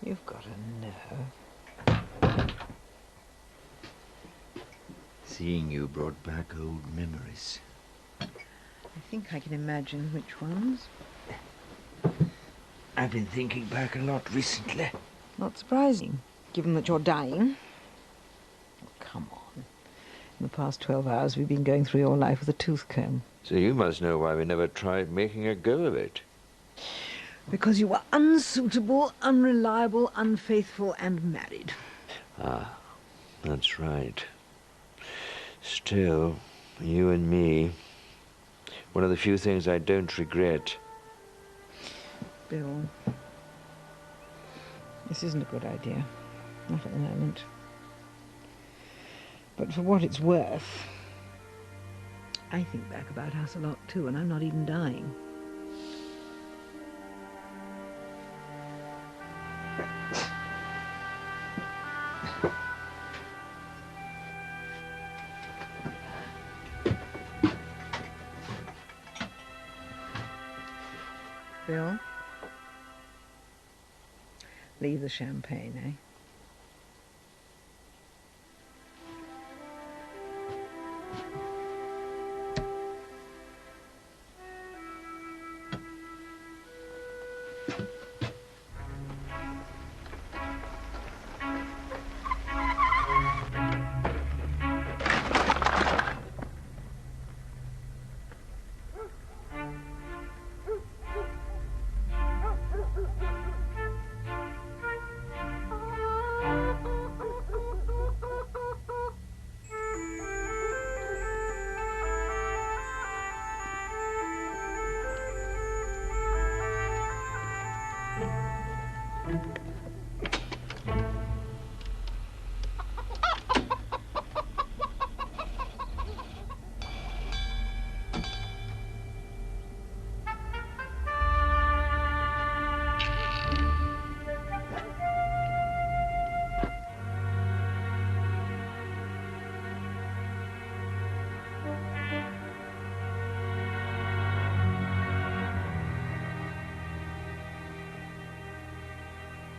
Speaker 15: You've got a nerve.
Speaker 2: Seeing you brought back old memories.
Speaker 15: I think I can imagine which ones.
Speaker 2: I've been thinking back a lot recently.
Speaker 15: Not surprising, given that you're dying. Oh, come on. In the past 12 hours, we've been going through your life with a tooth comb.
Speaker 2: So you must know why we never tried making a go of it.
Speaker 15: Because you were unsuitable, unreliable, unfaithful, and married.
Speaker 2: Ah, that's right. Still, you and me, one of the few things I don't regret.
Speaker 15: Bill, this isn't a good idea. Not at the moment. But for what it's worth, I think back about us a lot too, and I'm not even dying. Bill? Leave the champagne, eh?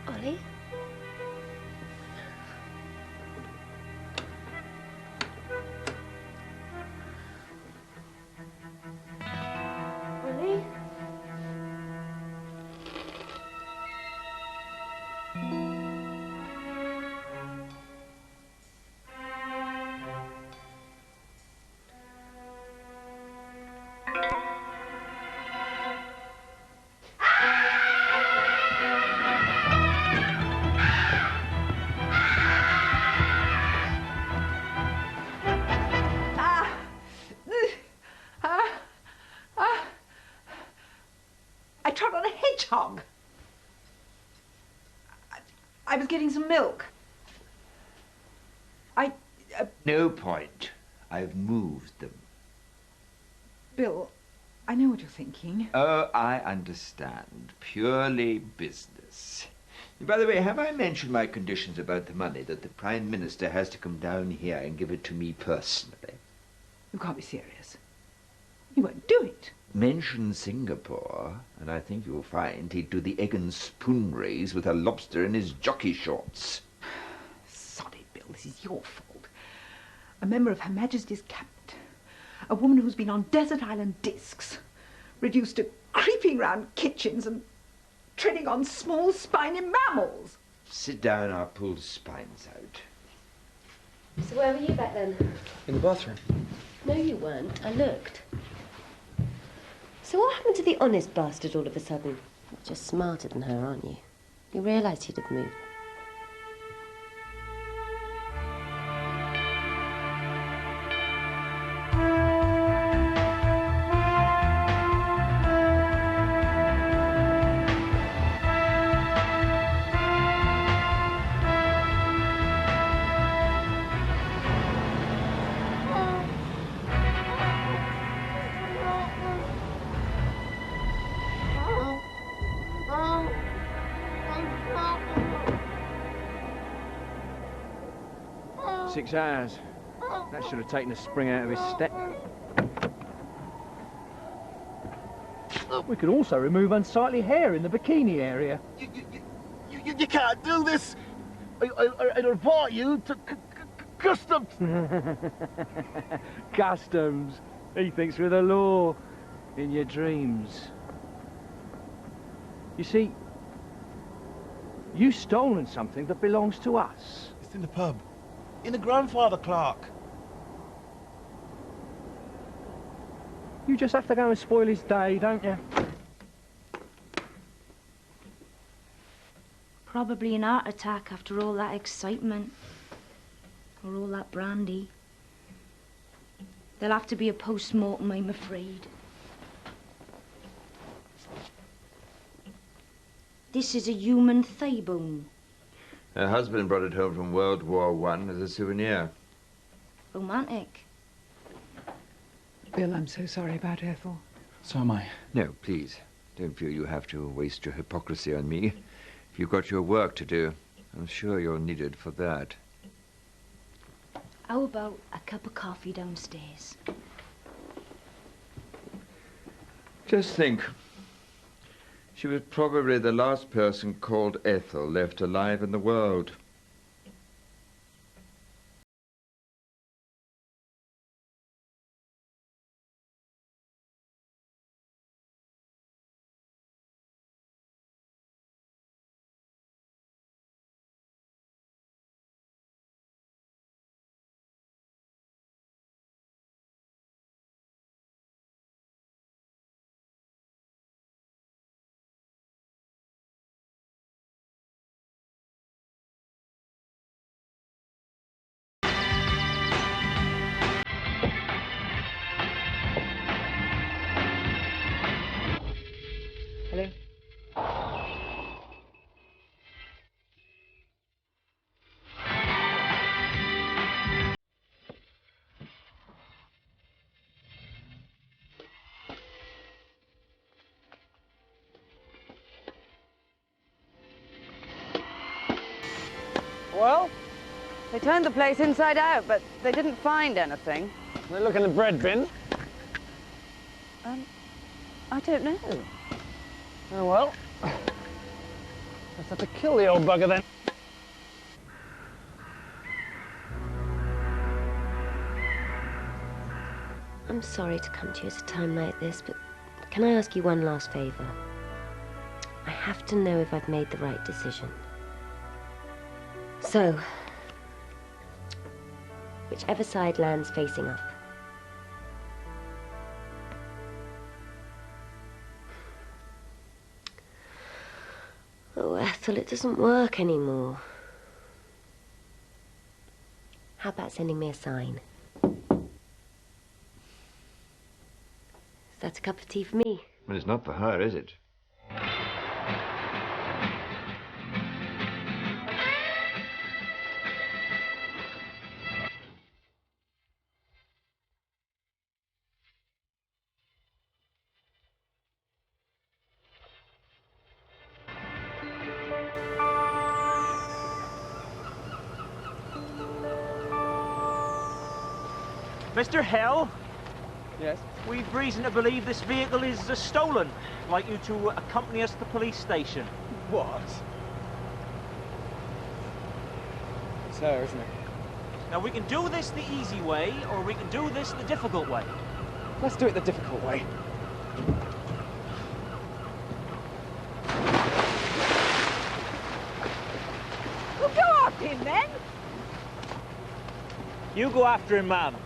Speaker 1: Ollie? Ollie?
Speaker 15: I was getting some milk.
Speaker 2: No point. I've moved them.
Speaker 15: Bill, I know what you're thinking.
Speaker 2: Oh, I understand. Purely business. By the way, have I mentioned my conditions about the money, that the Prime Minister has to come down here and give it to me personally?
Speaker 15: You can't be serious. You won't do it.
Speaker 2: Mention Singapore, and I think you'll find he'd do the egg and spoon race with a lobster in his jockey shorts.
Speaker 15: Sorry, Bill, this is your fault. A member of Her Majesty's Cabinet, a woman who's been on desert island discs, reduced to creeping round kitchens and treading on small spiny mammals.
Speaker 2: Sit down, I'll pull the spines out.
Speaker 1: So where were you back then?
Speaker 9: In the bathroom.
Speaker 1: No, you weren't. I looked. So what happened to the honest bastard all of a sudden? You're just smarter than her, aren't you? You realised he'd have moved.
Speaker 17: Six hours. That should have taken the spring out of his step.
Speaker 7: We could also remove unsightly hair in the bikini area.
Speaker 4: You can't do this. I report you to customs.
Speaker 17: Customs. He thinks we're the law. In your dreams. You see, you've stolen something that belongs to us.
Speaker 4: It's in the pub. In the grandfather clock.
Speaker 17: You just have to go and spoil his day, don't you?
Speaker 20: Probably an heart attack after all that excitement. Or all that brandy. There'll have to be a post-mortem, I'm afraid. This is a human thigh bone.
Speaker 2: Her husband brought it home from World War I as a souvenir.
Speaker 20: Romantic.
Speaker 15: Bill, I'm so sorry about Ethel.
Speaker 9: So am I.
Speaker 2: No, please. Don't feel you have to waste your hypocrisy on me. If you've got your work to do, I'm sure you're needed for that.
Speaker 20: How about a cup of coffee downstairs?
Speaker 2: Just think. She was probably the last person called Ethel left alive in the world.
Speaker 15: Hello?
Speaker 18: Well, they turned the place inside out, but they didn't find anything.
Speaker 17: They look in the bread bin.
Speaker 18: I don't know.
Speaker 17: Oh, well. Let's have to kill the old bugger then.
Speaker 1: I'm sorry to come to you at a time like this, but can I ask you one last favour? I have to know if I've made the right decision. So, whichever side lands facing up. Oh, Ethel, it doesn't work anymore. How about sending me a sign? Is that a cup of tea for me?
Speaker 2: Well, it's not for her, is it?
Speaker 12: Mr. Hell?
Speaker 9: Yes?
Speaker 12: We've reason to believe this vehicle is stolen. I'd like you to accompany us to the police station.
Speaker 9: What? It's her, isn't it?
Speaker 12: Now, we can do this the easy way, or we can do this the difficult way.
Speaker 9: Let's do it the difficult way.
Speaker 15: Well, go after him, then.
Speaker 12: You go after him, ma'am.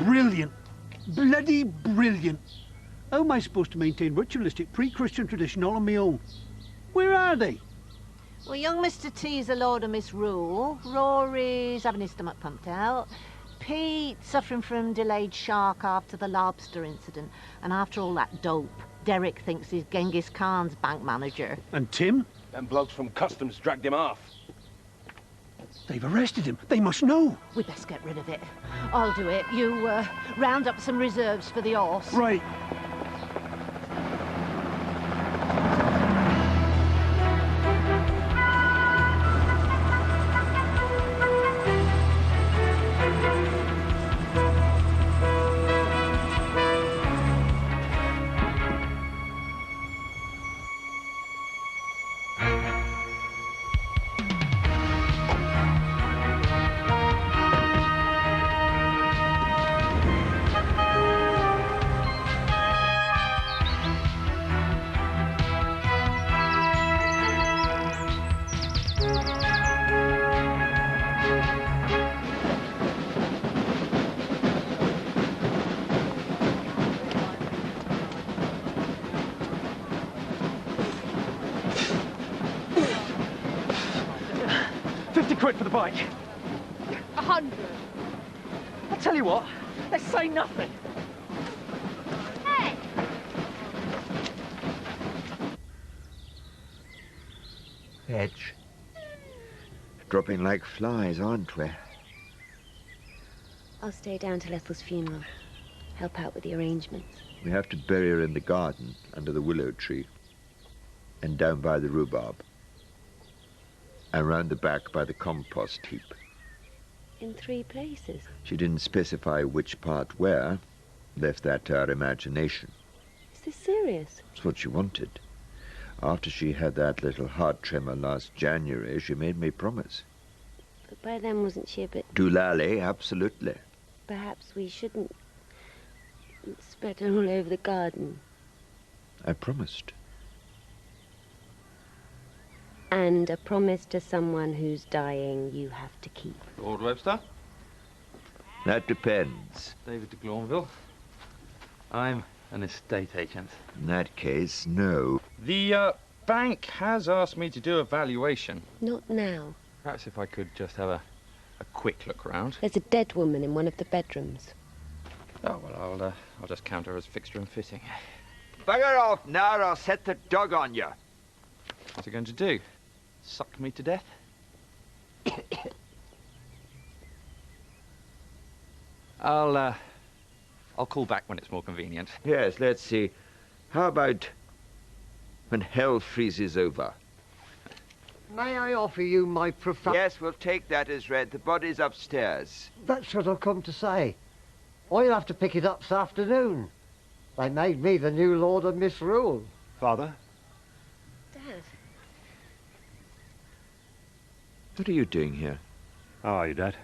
Speaker 19: Brilliant. Bloody brilliant. How am I supposed to maintain ritualistic pre-Christian tradition all on my own? Where are they?
Speaker 10: Well, young Mr. T's a lord of Misrule. Rory's having his stomach pumped out. Pete suffering from delayed shark after the lobster incident. And after all that dope, Derek thinks he's Genghis Khan's bank manager.
Speaker 19: And Tim?
Speaker 13: Them blokes from customs dragged him off.
Speaker 19: They've arrested him. They must know.
Speaker 10: We best get rid of it. I'll do it. You round up some reserves for the horse.
Speaker 19: Right.
Speaker 12: £50 for the bike.
Speaker 20: 100.
Speaker 12: I tell you what, let's say nothing.
Speaker 20: Hey!
Speaker 2: Edge. Dropping like flies, aren't we?
Speaker 1: I'll stay down to Ethel's funeral. Help out with the arrangements.
Speaker 2: We have to bury her in the garden, under the willow tree. And down by the rhubarb. And round the back by the compost heap.
Speaker 1: In 3 places.
Speaker 2: She didn't specify which part where. Left that to our imagination.
Speaker 1: Is this serious?
Speaker 2: It's what she wanted. After she had that little heart tremor last January, she made me promise.
Speaker 1: But by then, wasn't she a bit...
Speaker 2: Doolally, absolutely.
Speaker 1: Perhaps we shouldn't spread her all over the garden.
Speaker 2: I promised.
Speaker 1: And a promise to someone who's dying you have to keep.
Speaker 13: Lord Webster?
Speaker 2: That depends.
Speaker 13: David de Glornville. I'm an estate agent.
Speaker 2: In that case, no.
Speaker 9: The bank has asked me to do a valuation.
Speaker 1: Not now.
Speaker 9: Perhaps if I could just have a quick look round.
Speaker 1: There's a dead woman in one of the bedrooms.
Speaker 9: Oh, well, I'll just count her as fixture and fitting.
Speaker 2: Bugger off now or I'll set the dog on you.
Speaker 9: What's he going to do? Suck me to death? I'll call back when it's more convenient.
Speaker 2: Yes, let's see. How about when hell freezes over?
Speaker 6: May I offer you my
Speaker 2: Yes, we'll take that as read. The body's upstairs.
Speaker 6: That's what I've come to say. I'll have to pick it up this afternoon. They made me the new Lord of Misrule.
Speaker 21: Father?
Speaker 1: Dad.
Speaker 2: What are you doing here?
Speaker 21: How are you, Dad?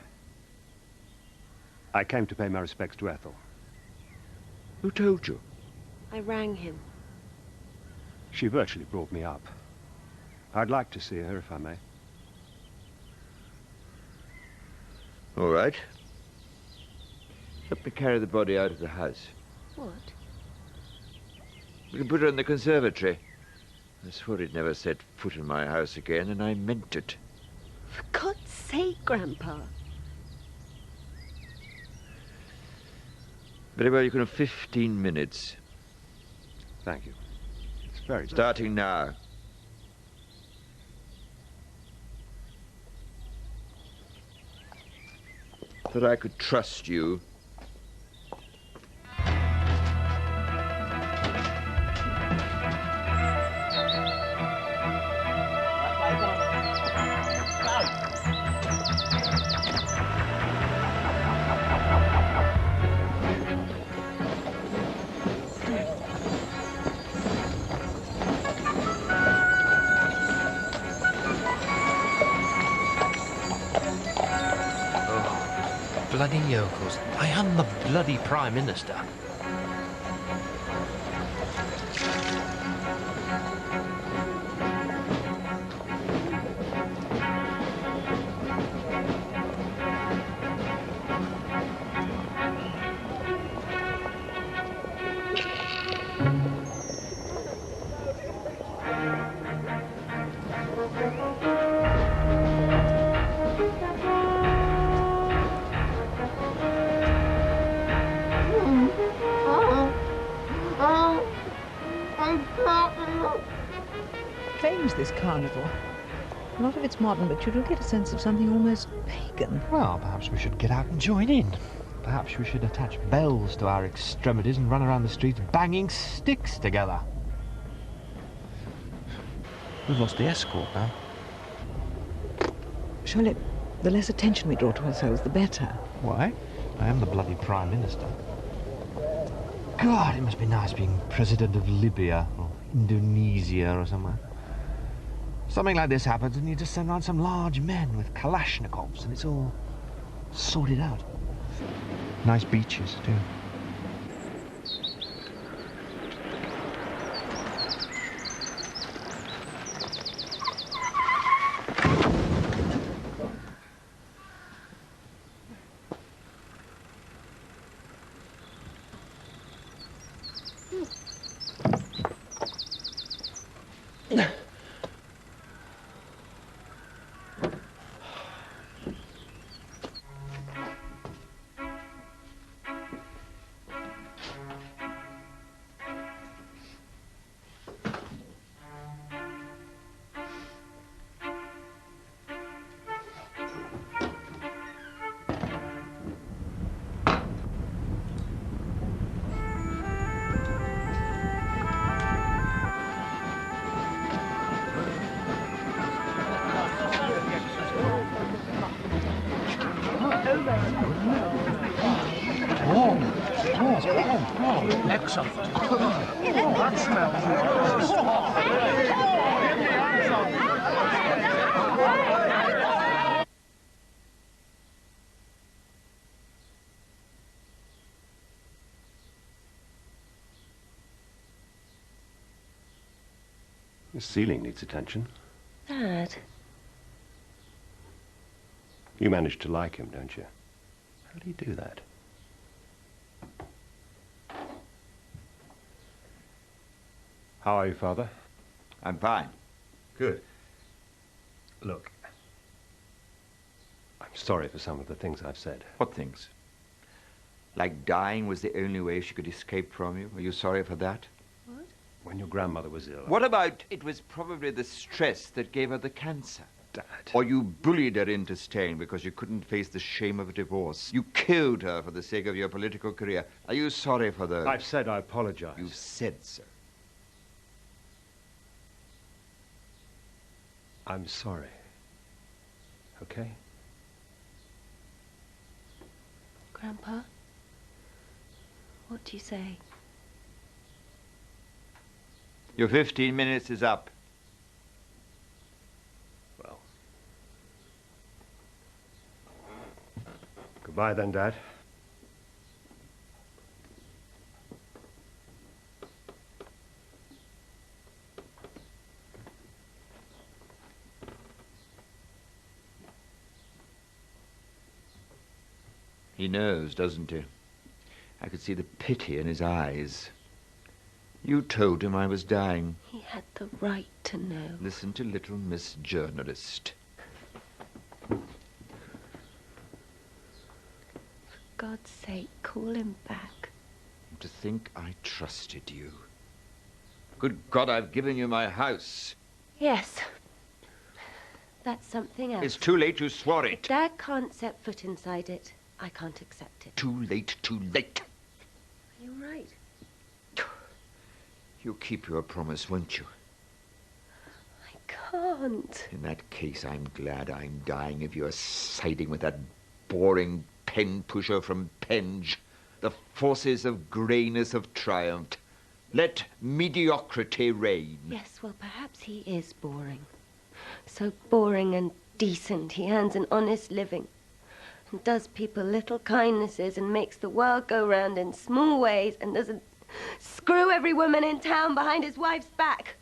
Speaker 21: I came to pay my respects to Ethel.
Speaker 2: Who told you?
Speaker 1: I rang him.
Speaker 21: She virtually brought me up. I'd like to see her, if I may.
Speaker 2: All right. Help me carry the body out of the house.
Speaker 1: What?
Speaker 2: We can put her in the conservatory. I swore he'd never set foot in my house again, and I meant it.
Speaker 1: For God's sake, Grandpa.
Speaker 2: Very well, you can have 15 minutes.
Speaker 21: Thank you. It's very...
Speaker 2: Starting now. Thought I could trust you.
Speaker 16: bloody yokels. I am the bloody Prime Minister.
Speaker 15: Famous, this carnival. A lot of it's modern, but you do get a sense of something almost pagan.
Speaker 16: Well, perhaps we should get out and join in. Perhaps we should attach bells to our extremities and run around the streets banging sticks together. We've lost the escort now.
Speaker 15: Surely, the less attention we draw to ourselves, the better.
Speaker 16: Why? I am the bloody Prime Minister. God, it must be nice being President of Libya or Indonesia or somewhere. Something like this happens and you just send around some large men with Kalashnikovs and it's all sorted out. Nice beaches, too.
Speaker 19: Excellent. That smells
Speaker 21: The ceiling needs attention.
Speaker 1: Dad.
Speaker 21: You manage to like him, don't you? How do you do that? How are you, Father?
Speaker 2: I'm fine.
Speaker 21: Good. Look, I'm sorry for some of the things I've said.
Speaker 2: What things? Like dying was the only way she could escape from you? Are you sorry for that?
Speaker 1: What?
Speaker 21: When your grandmother was ill.
Speaker 2: What about it was probably the stress that gave her the cancer?
Speaker 21: Dad.
Speaker 2: Or you bullied her into staying because you couldn't face the shame of a divorce. You killed her for the sake of your political career. Are you sorry for those?
Speaker 21: I've said I apologize.
Speaker 2: You've said so.
Speaker 21: I'm sorry. Okay?
Speaker 1: Grandpa, what do you say?
Speaker 2: Your 15 minutes is up.
Speaker 21: Well. Goodbye then, Dad.
Speaker 2: He knows, doesn't he? I could see the pity in his eyes. You told him I was dying.
Speaker 1: He had the right to know.
Speaker 2: Listen to little Miss Journalist.
Speaker 1: For God's sake, call him back.
Speaker 2: To think I trusted you. Good God, I've given you my house.
Speaker 1: Yes. That's something else.
Speaker 2: It's too late, you swore it.
Speaker 1: Dad can't set foot inside it. I can't accept it.
Speaker 2: Too late, too late.
Speaker 1: You're right.
Speaker 2: You'll keep your promise, won't you?
Speaker 1: I can't.
Speaker 2: In that case, I'm glad I'm dying if you're siding with that boring pen pusher from Penge. The forces of greyness have triumphed. Let mediocrity reign.
Speaker 1: Yes, well, perhaps he is boring. So boring and decent, he earns an honest living. and does people little kindnesses and makes the world go round in small ways and doesn't screw every woman in town behind his wife's back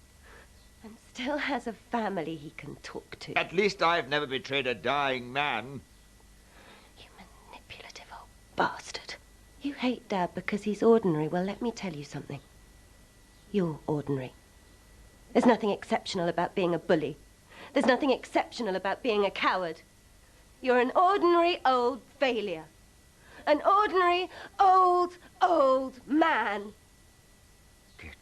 Speaker 1: and still has a family he can talk to.
Speaker 2: At least I've never betrayed a dying man.
Speaker 1: You manipulative old bastard. You hate Dad because he's ordinary. Well, let me tell you something. You're ordinary. There's nothing exceptional about being a bully. There's nothing exceptional about being a coward. You're an ordinary old failure. An ordinary old man.
Speaker 11: Get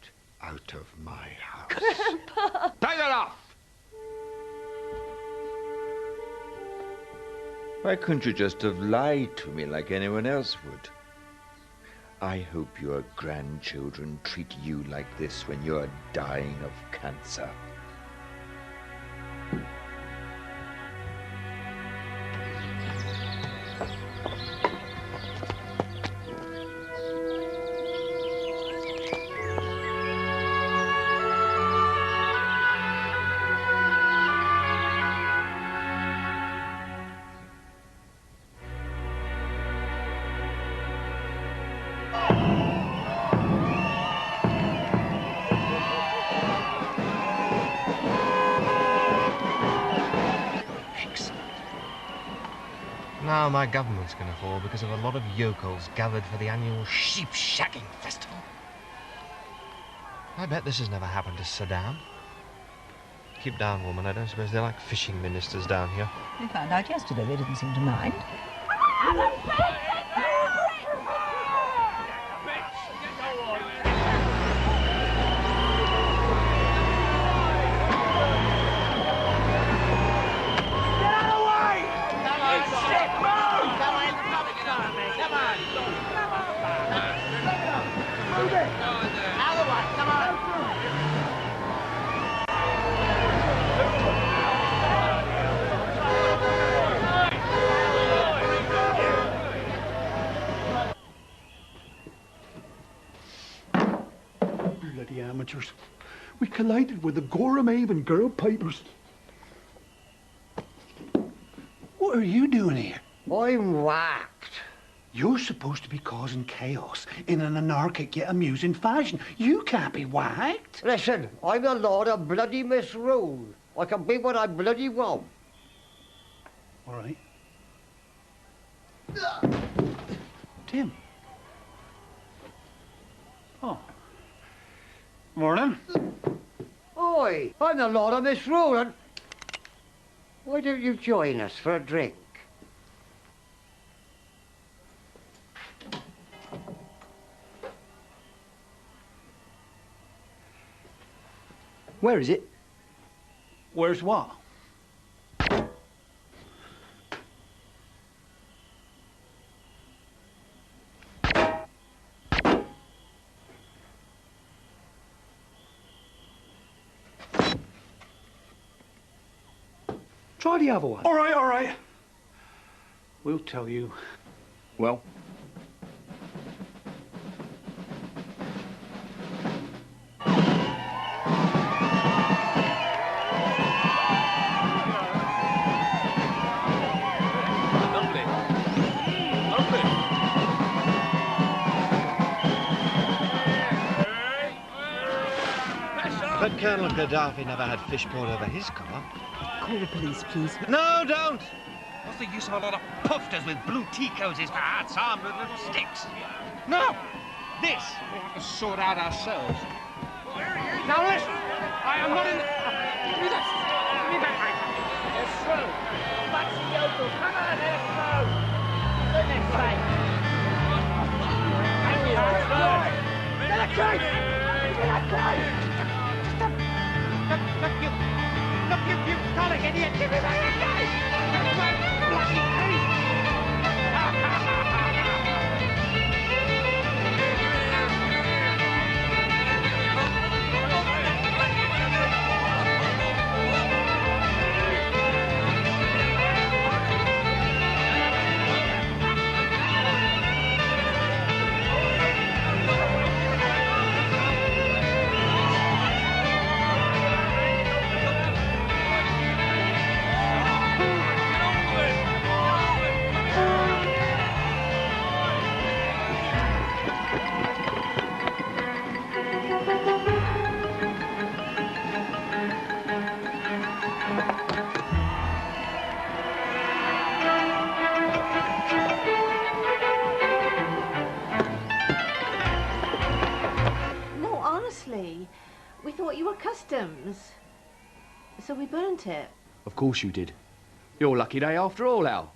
Speaker 11: out of my house.
Speaker 1: Grandpa!
Speaker 2: Take it off! Why couldn't you just have lied to me like anyone else would? I hope your grandchildren treat you like this when you're dying of cancer.
Speaker 16: Now my government's going to fall because of a lot of yokels gathered for the annual sheep-shagging festival. I bet this has never happened to Saddam. Keep down, woman. I don't suppose they like fishing ministers down here.
Speaker 15: We found out yesterday they didn't seem to mind.
Speaker 19: Bloody amateurs. We collided with the Gorham Avon Girl Pipers. What are you doing here?
Speaker 6: I'm whacked.
Speaker 19: You're supposed to be causing chaos in an anarchic yet amusing fashion. You can't be whacked.
Speaker 6: Listen, I'm the Lord of bloody Misrule. I can be what I bloody want.
Speaker 19: All right. Tim. Oh. Morning.
Speaker 6: Oi, I'm the Lord of Misrule, and why don't you join us for a drink?
Speaker 19: Where is it? Where's what? Try the other one. All right, all right. We'll tell you. Well?
Speaker 16: But Colonel Gaddafi never had fish poured over his car.
Speaker 15: Call the police, please.
Speaker 16: No, don't! What's the use of a lot of pufters with blue tea-cozies for hats armed with little sticks? No! This we have to sort out ourselves. Now listen! I am not in the... Give me this! Give me back my... It's true! That's the yokel! Come on, let's go! Goodness sake! Hang me on, get a knife! Get a knife! Look, you colic idiot! Give me back that knife! Give me my bloody
Speaker 10: thought you were customs. So we burnt it.
Speaker 9: Of course you did. Your lucky day after all, Al.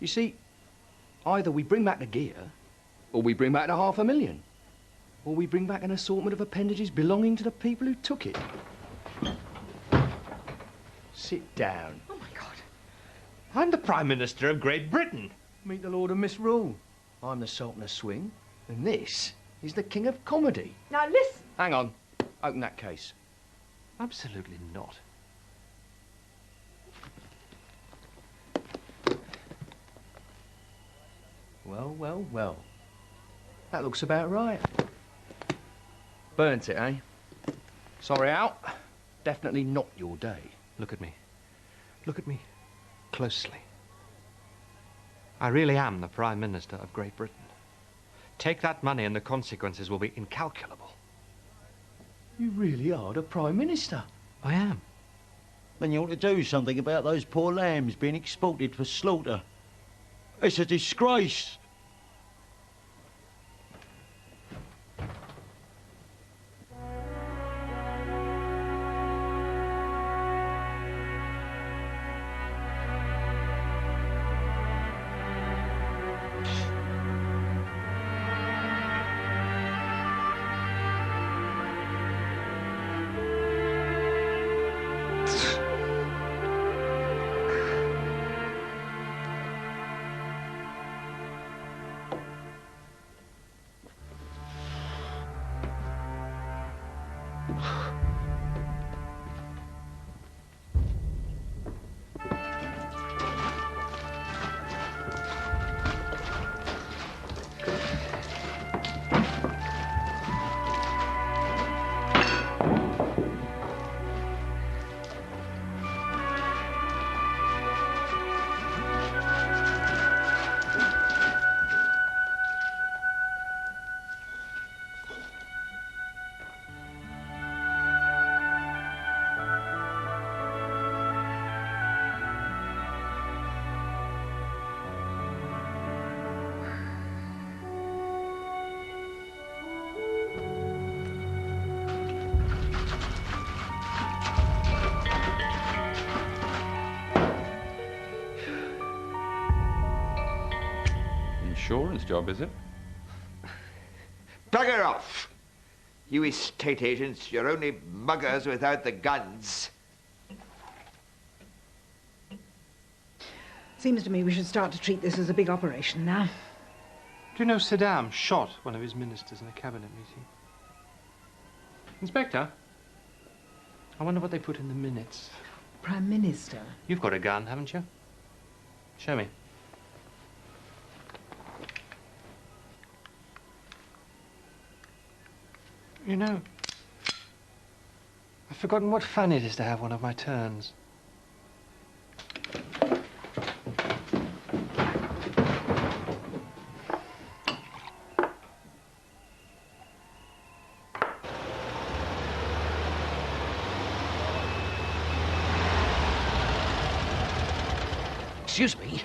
Speaker 9: You see, either we bring back the gear, or we bring back the $500,000. Or we bring back an assortment of appendages belonging to the people who took it. Sit down.
Speaker 16: Oh, my God. I'm the Prime Minister of Great Britain.
Speaker 9: Meet the Lord of Misrule. I'm the Sultan of Swing, and this is the King of Comedy.
Speaker 15: Now listen.
Speaker 9: Hang on. Open that case.
Speaker 16: Absolutely not.
Speaker 9: Well, well, well. That looks about right. Burnt it, eh? Sorry, Al. Definitely not your day.
Speaker 16: Look at me. Look at me closely. I really am the Prime Minister of Great Britain. Take that money and the consequences will be incalculable.
Speaker 11: You really are the Prime Minister.
Speaker 16: I am.
Speaker 11: Then you ought to do something about those poor lambs being exported for slaughter. It's a disgrace.
Speaker 2: Insurance job, is it? Bugger off! You estate agents, you're only muggers without the guns.
Speaker 15: Seems to me we should start to treat this as a big operation now.
Speaker 16: Do you know Saddam shot one of his ministers in a cabinet meeting? Inspector, I wonder what they put in the minutes.
Speaker 15: Prime Minister?
Speaker 16: You've got a gun, haven't you? Show me. You know, I've forgotten what fun it is to have one of my turns.
Speaker 7: Excuse me.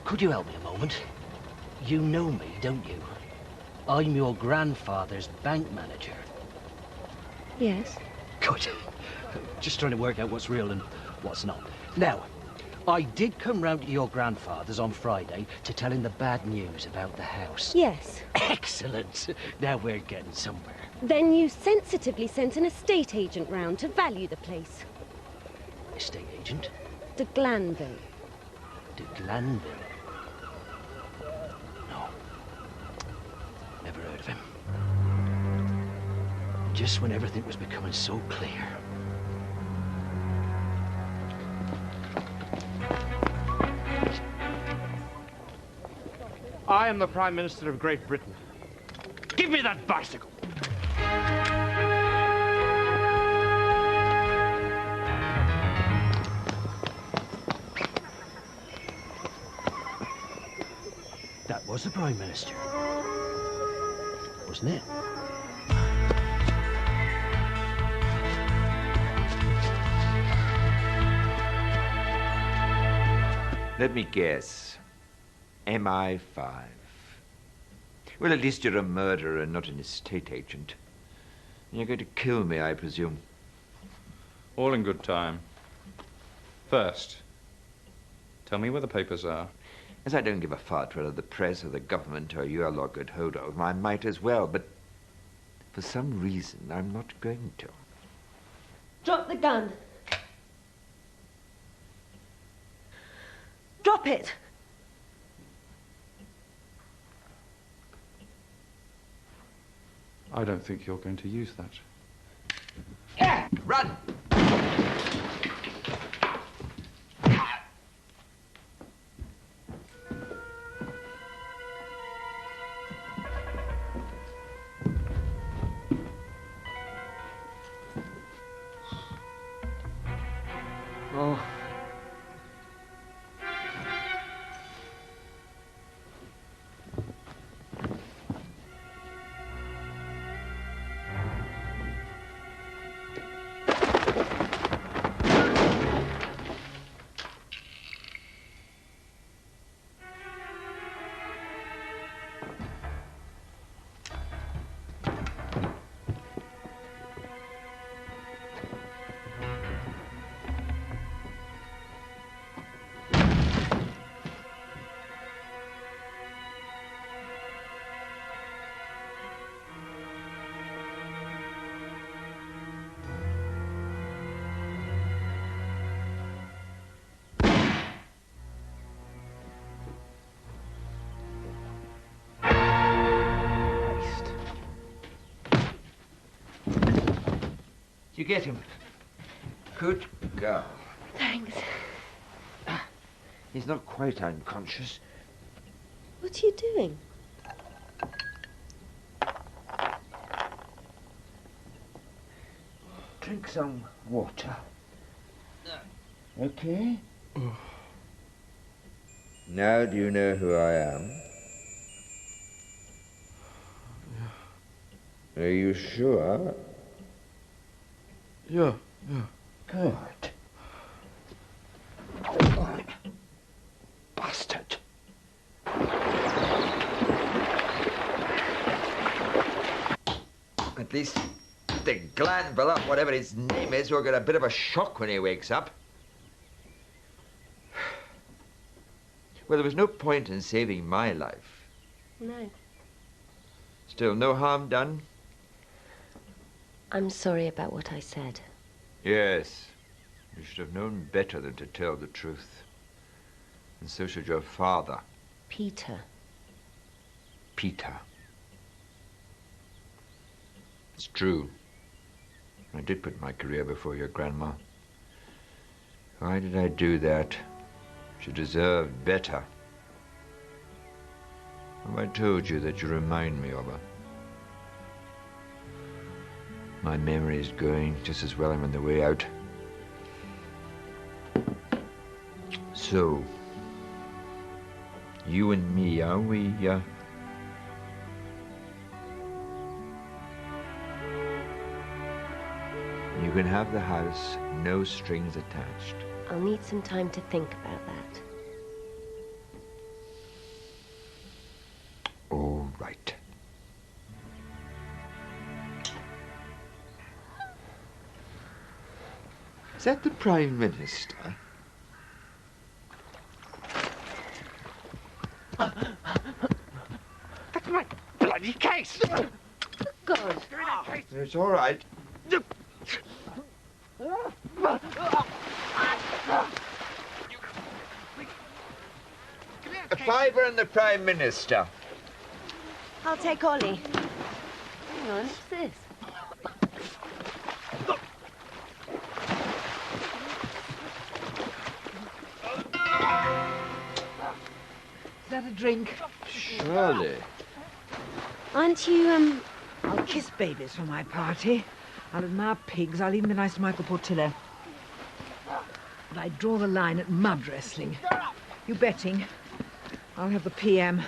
Speaker 7: Could you help me a moment? You know me, don't you? I'm your grandfather's bank manager.
Speaker 1: Yes.
Speaker 7: Good. Just trying to work out what's real and what's not. Now, I did come round to your grandfather's on Friday to tell him the bad news about the house.
Speaker 1: Yes.
Speaker 7: Excellent. Now we're getting somewhere.
Speaker 1: Then you sensitively sent an estate agent round to value the place.
Speaker 7: Estate agent?
Speaker 1: De Glanville.
Speaker 7: De Glanville? No. Never heard of him. Just when everything was becoming so clear.
Speaker 16: I am the Prime Minister of Great Britain. Give me that bicycle!
Speaker 7: That was the Prime Minister, wasn't it?
Speaker 2: Let me guess. MI5. Well, at least you're a murderer and not an estate agent. You're going to kill me, I presume.
Speaker 13: All in good time. First, tell me where the papers are.
Speaker 2: As I don't give a fart whether the press or the government or you lot get hold of them, I might as well, but for some reason I'm not going to.
Speaker 1: Drop the gun. Drop it.
Speaker 13: I don't think you're going to use that.
Speaker 2: Run!
Speaker 6: Oh.
Speaker 2: You get him. Good girl.
Speaker 1: Thanks.
Speaker 2: He's not quite unconscious.
Speaker 1: What are you doing?
Speaker 2: Drink some water. Okay? Now do you know who I am? Are you sure?
Speaker 9: Yeah.
Speaker 2: Good. Bastard. At least the Glanville, whatever his name is, will get a bit of a shock when he wakes up. Well, there was no point in saving my life.
Speaker 1: No.
Speaker 2: Still, no harm done?
Speaker 1: I'm sorry about what I said.
Speaker 2: Yes. You should have known better than to tell the truth. And so should your father.
Speaker 1: Peter.
Speaker 2: Peter. It's true. I did put my career before your grandma. Why did I do that? She deserved better. Have I told you that you remind me of her? My memory is going just as well I'm on the way out. So, you and me, are we, You can have the house, no strings attached.
Speaker 1: I'll need some time to think about that.
Speaker 2: All right. Is that the Prime Minister?
Speaker 22: That's my bloody case!
Speaker 1: God.
Speaker 2: It's all right. A fiver and the Prime Minister.
Speaker 1: I'll take Ollie. Hang on, what's this?
Speaker 15: Is that a drink?
Speaker 2: Surely.
Speaker 1: Aren't you,
Speaker 15: I'll kiss babies for my party. I'll admire pigs. I'll even be nice to Michael Portillo. But I draw the line at mud wrestling. You betting? I'll have the PM.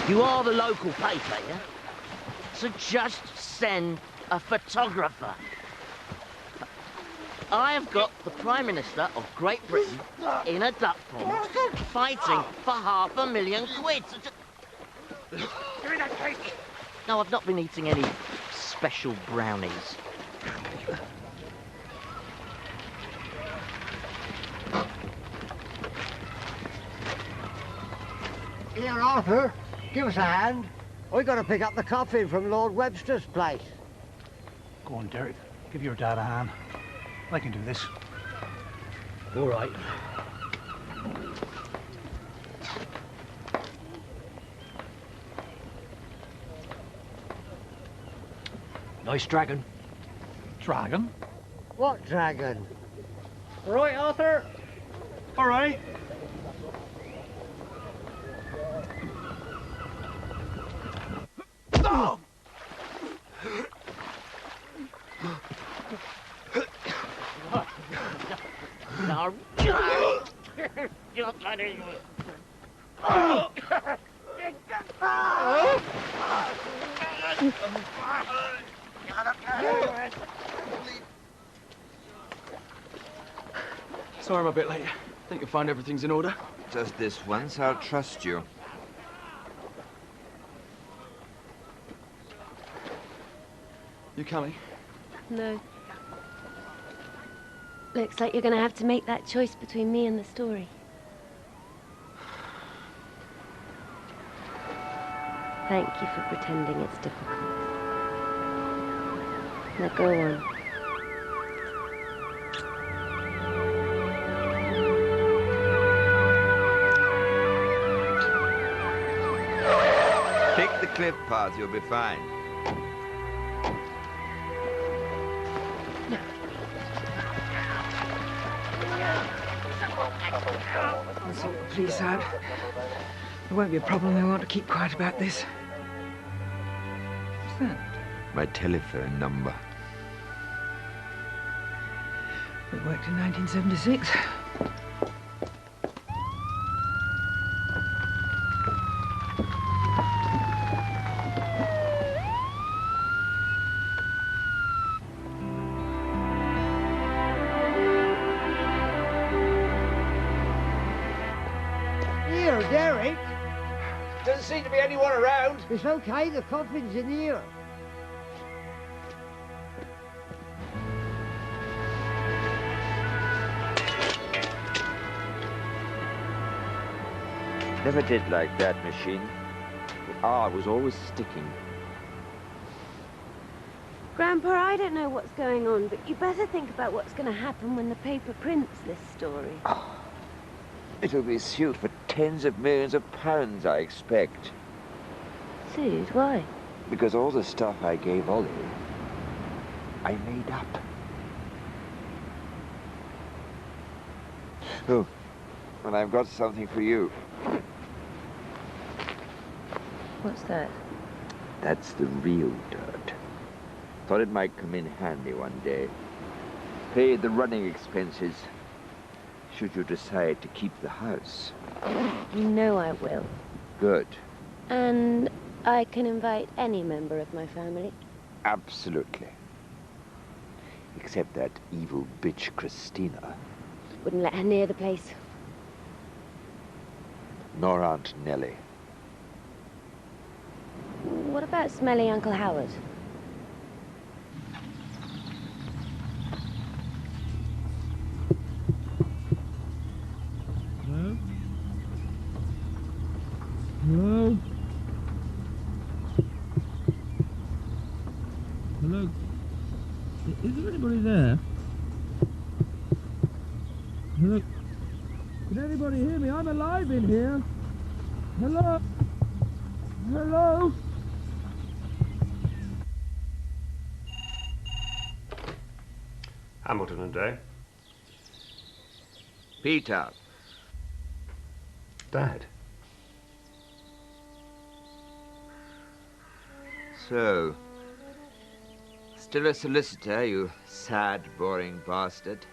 Speaker 8: You are the local paper, yeah? So just send a photographer. I have got the Prime Minister of Great Britain in a duck pond fighting for £500,000.
Speaker 22: Give me that case!
Speaker 8: No, I've not been eating any special brownies.
Speaker 6: Here, Arthur, give us a hand. We've got to pick up the coffin from Lord Webster's place.
Speaker 11: Go on, Derek. Give your dad a hand. I can do this.
Speaker 7: All right. Nice dragon.
Speaker 11: Dragon?
Speaker 6: What dragon?
Speaker 11: Right, Arthur. All right.
Speaker 8: Oh! No. You're bloody.
Speaker 9: Sorry I'm a bit late. Think you'll find everything's in order?
Speaker 2: Just this once, I'll trust you.
Speaker 9: You coming?
Speaker 1: No. Looks like you're going to have to make that choice between me and the story. Thank you for pretending it's difficult. Now go on.
Speaker 2: Take the cliff path, you'll be fine.
Speaker 15: I'll sort the police out. There won't be a problem. They want to keep quiet about this. What's that?
Speaker 2: My telephone number.
Speaker 15: It worked in 1976.
Speaker 6: Here, Derek.
Speaker 2: Doesn't seem to be anyone around.
Speaker 6: It's okay, the coffin's in here.
Speaker 2: Never did like that machine. The R was always sticking.
Speaker 1: Grandpa, I don't know what's going on, but you better think about what's going to happen when the paper prints this story.
Speaker 2: It'll be sued for tens of millions of pounds, I expect.
Speaker 1: Sued? Why?
Speaker 2: Because all the stuff I gave Ollie, I made up. Oh, and I've got something for you.
Speaker 1: What's that?
Speaker 2: That's the real dirt. Thought it might come in handy one day. Pay the running expenses, should you decide to keep the house.
Speaker 1: You know I will.
Speaker 2: Good.
Speaker 1: And I can invite any member of my family.
Speaker 2: Absolutely. Except that evil bitch Christina.
Speaker 1: Wouldn't let her near the place.
Speaker 2: Nor Aunt Nellie.
Speaker 1: What about smelly Uncle Howard?
Speaker 5: Hello? Hello? Hello? Is there anybody there? Hello? Can anybody hear me? I'm alive in here. Hello? Hello?
Speaker 16: Hamilton and Day.
Speaker 2: Peter.
Speaker 16: Dad.
Speaker 2: So, still a solicitor, you sad, boring bastard?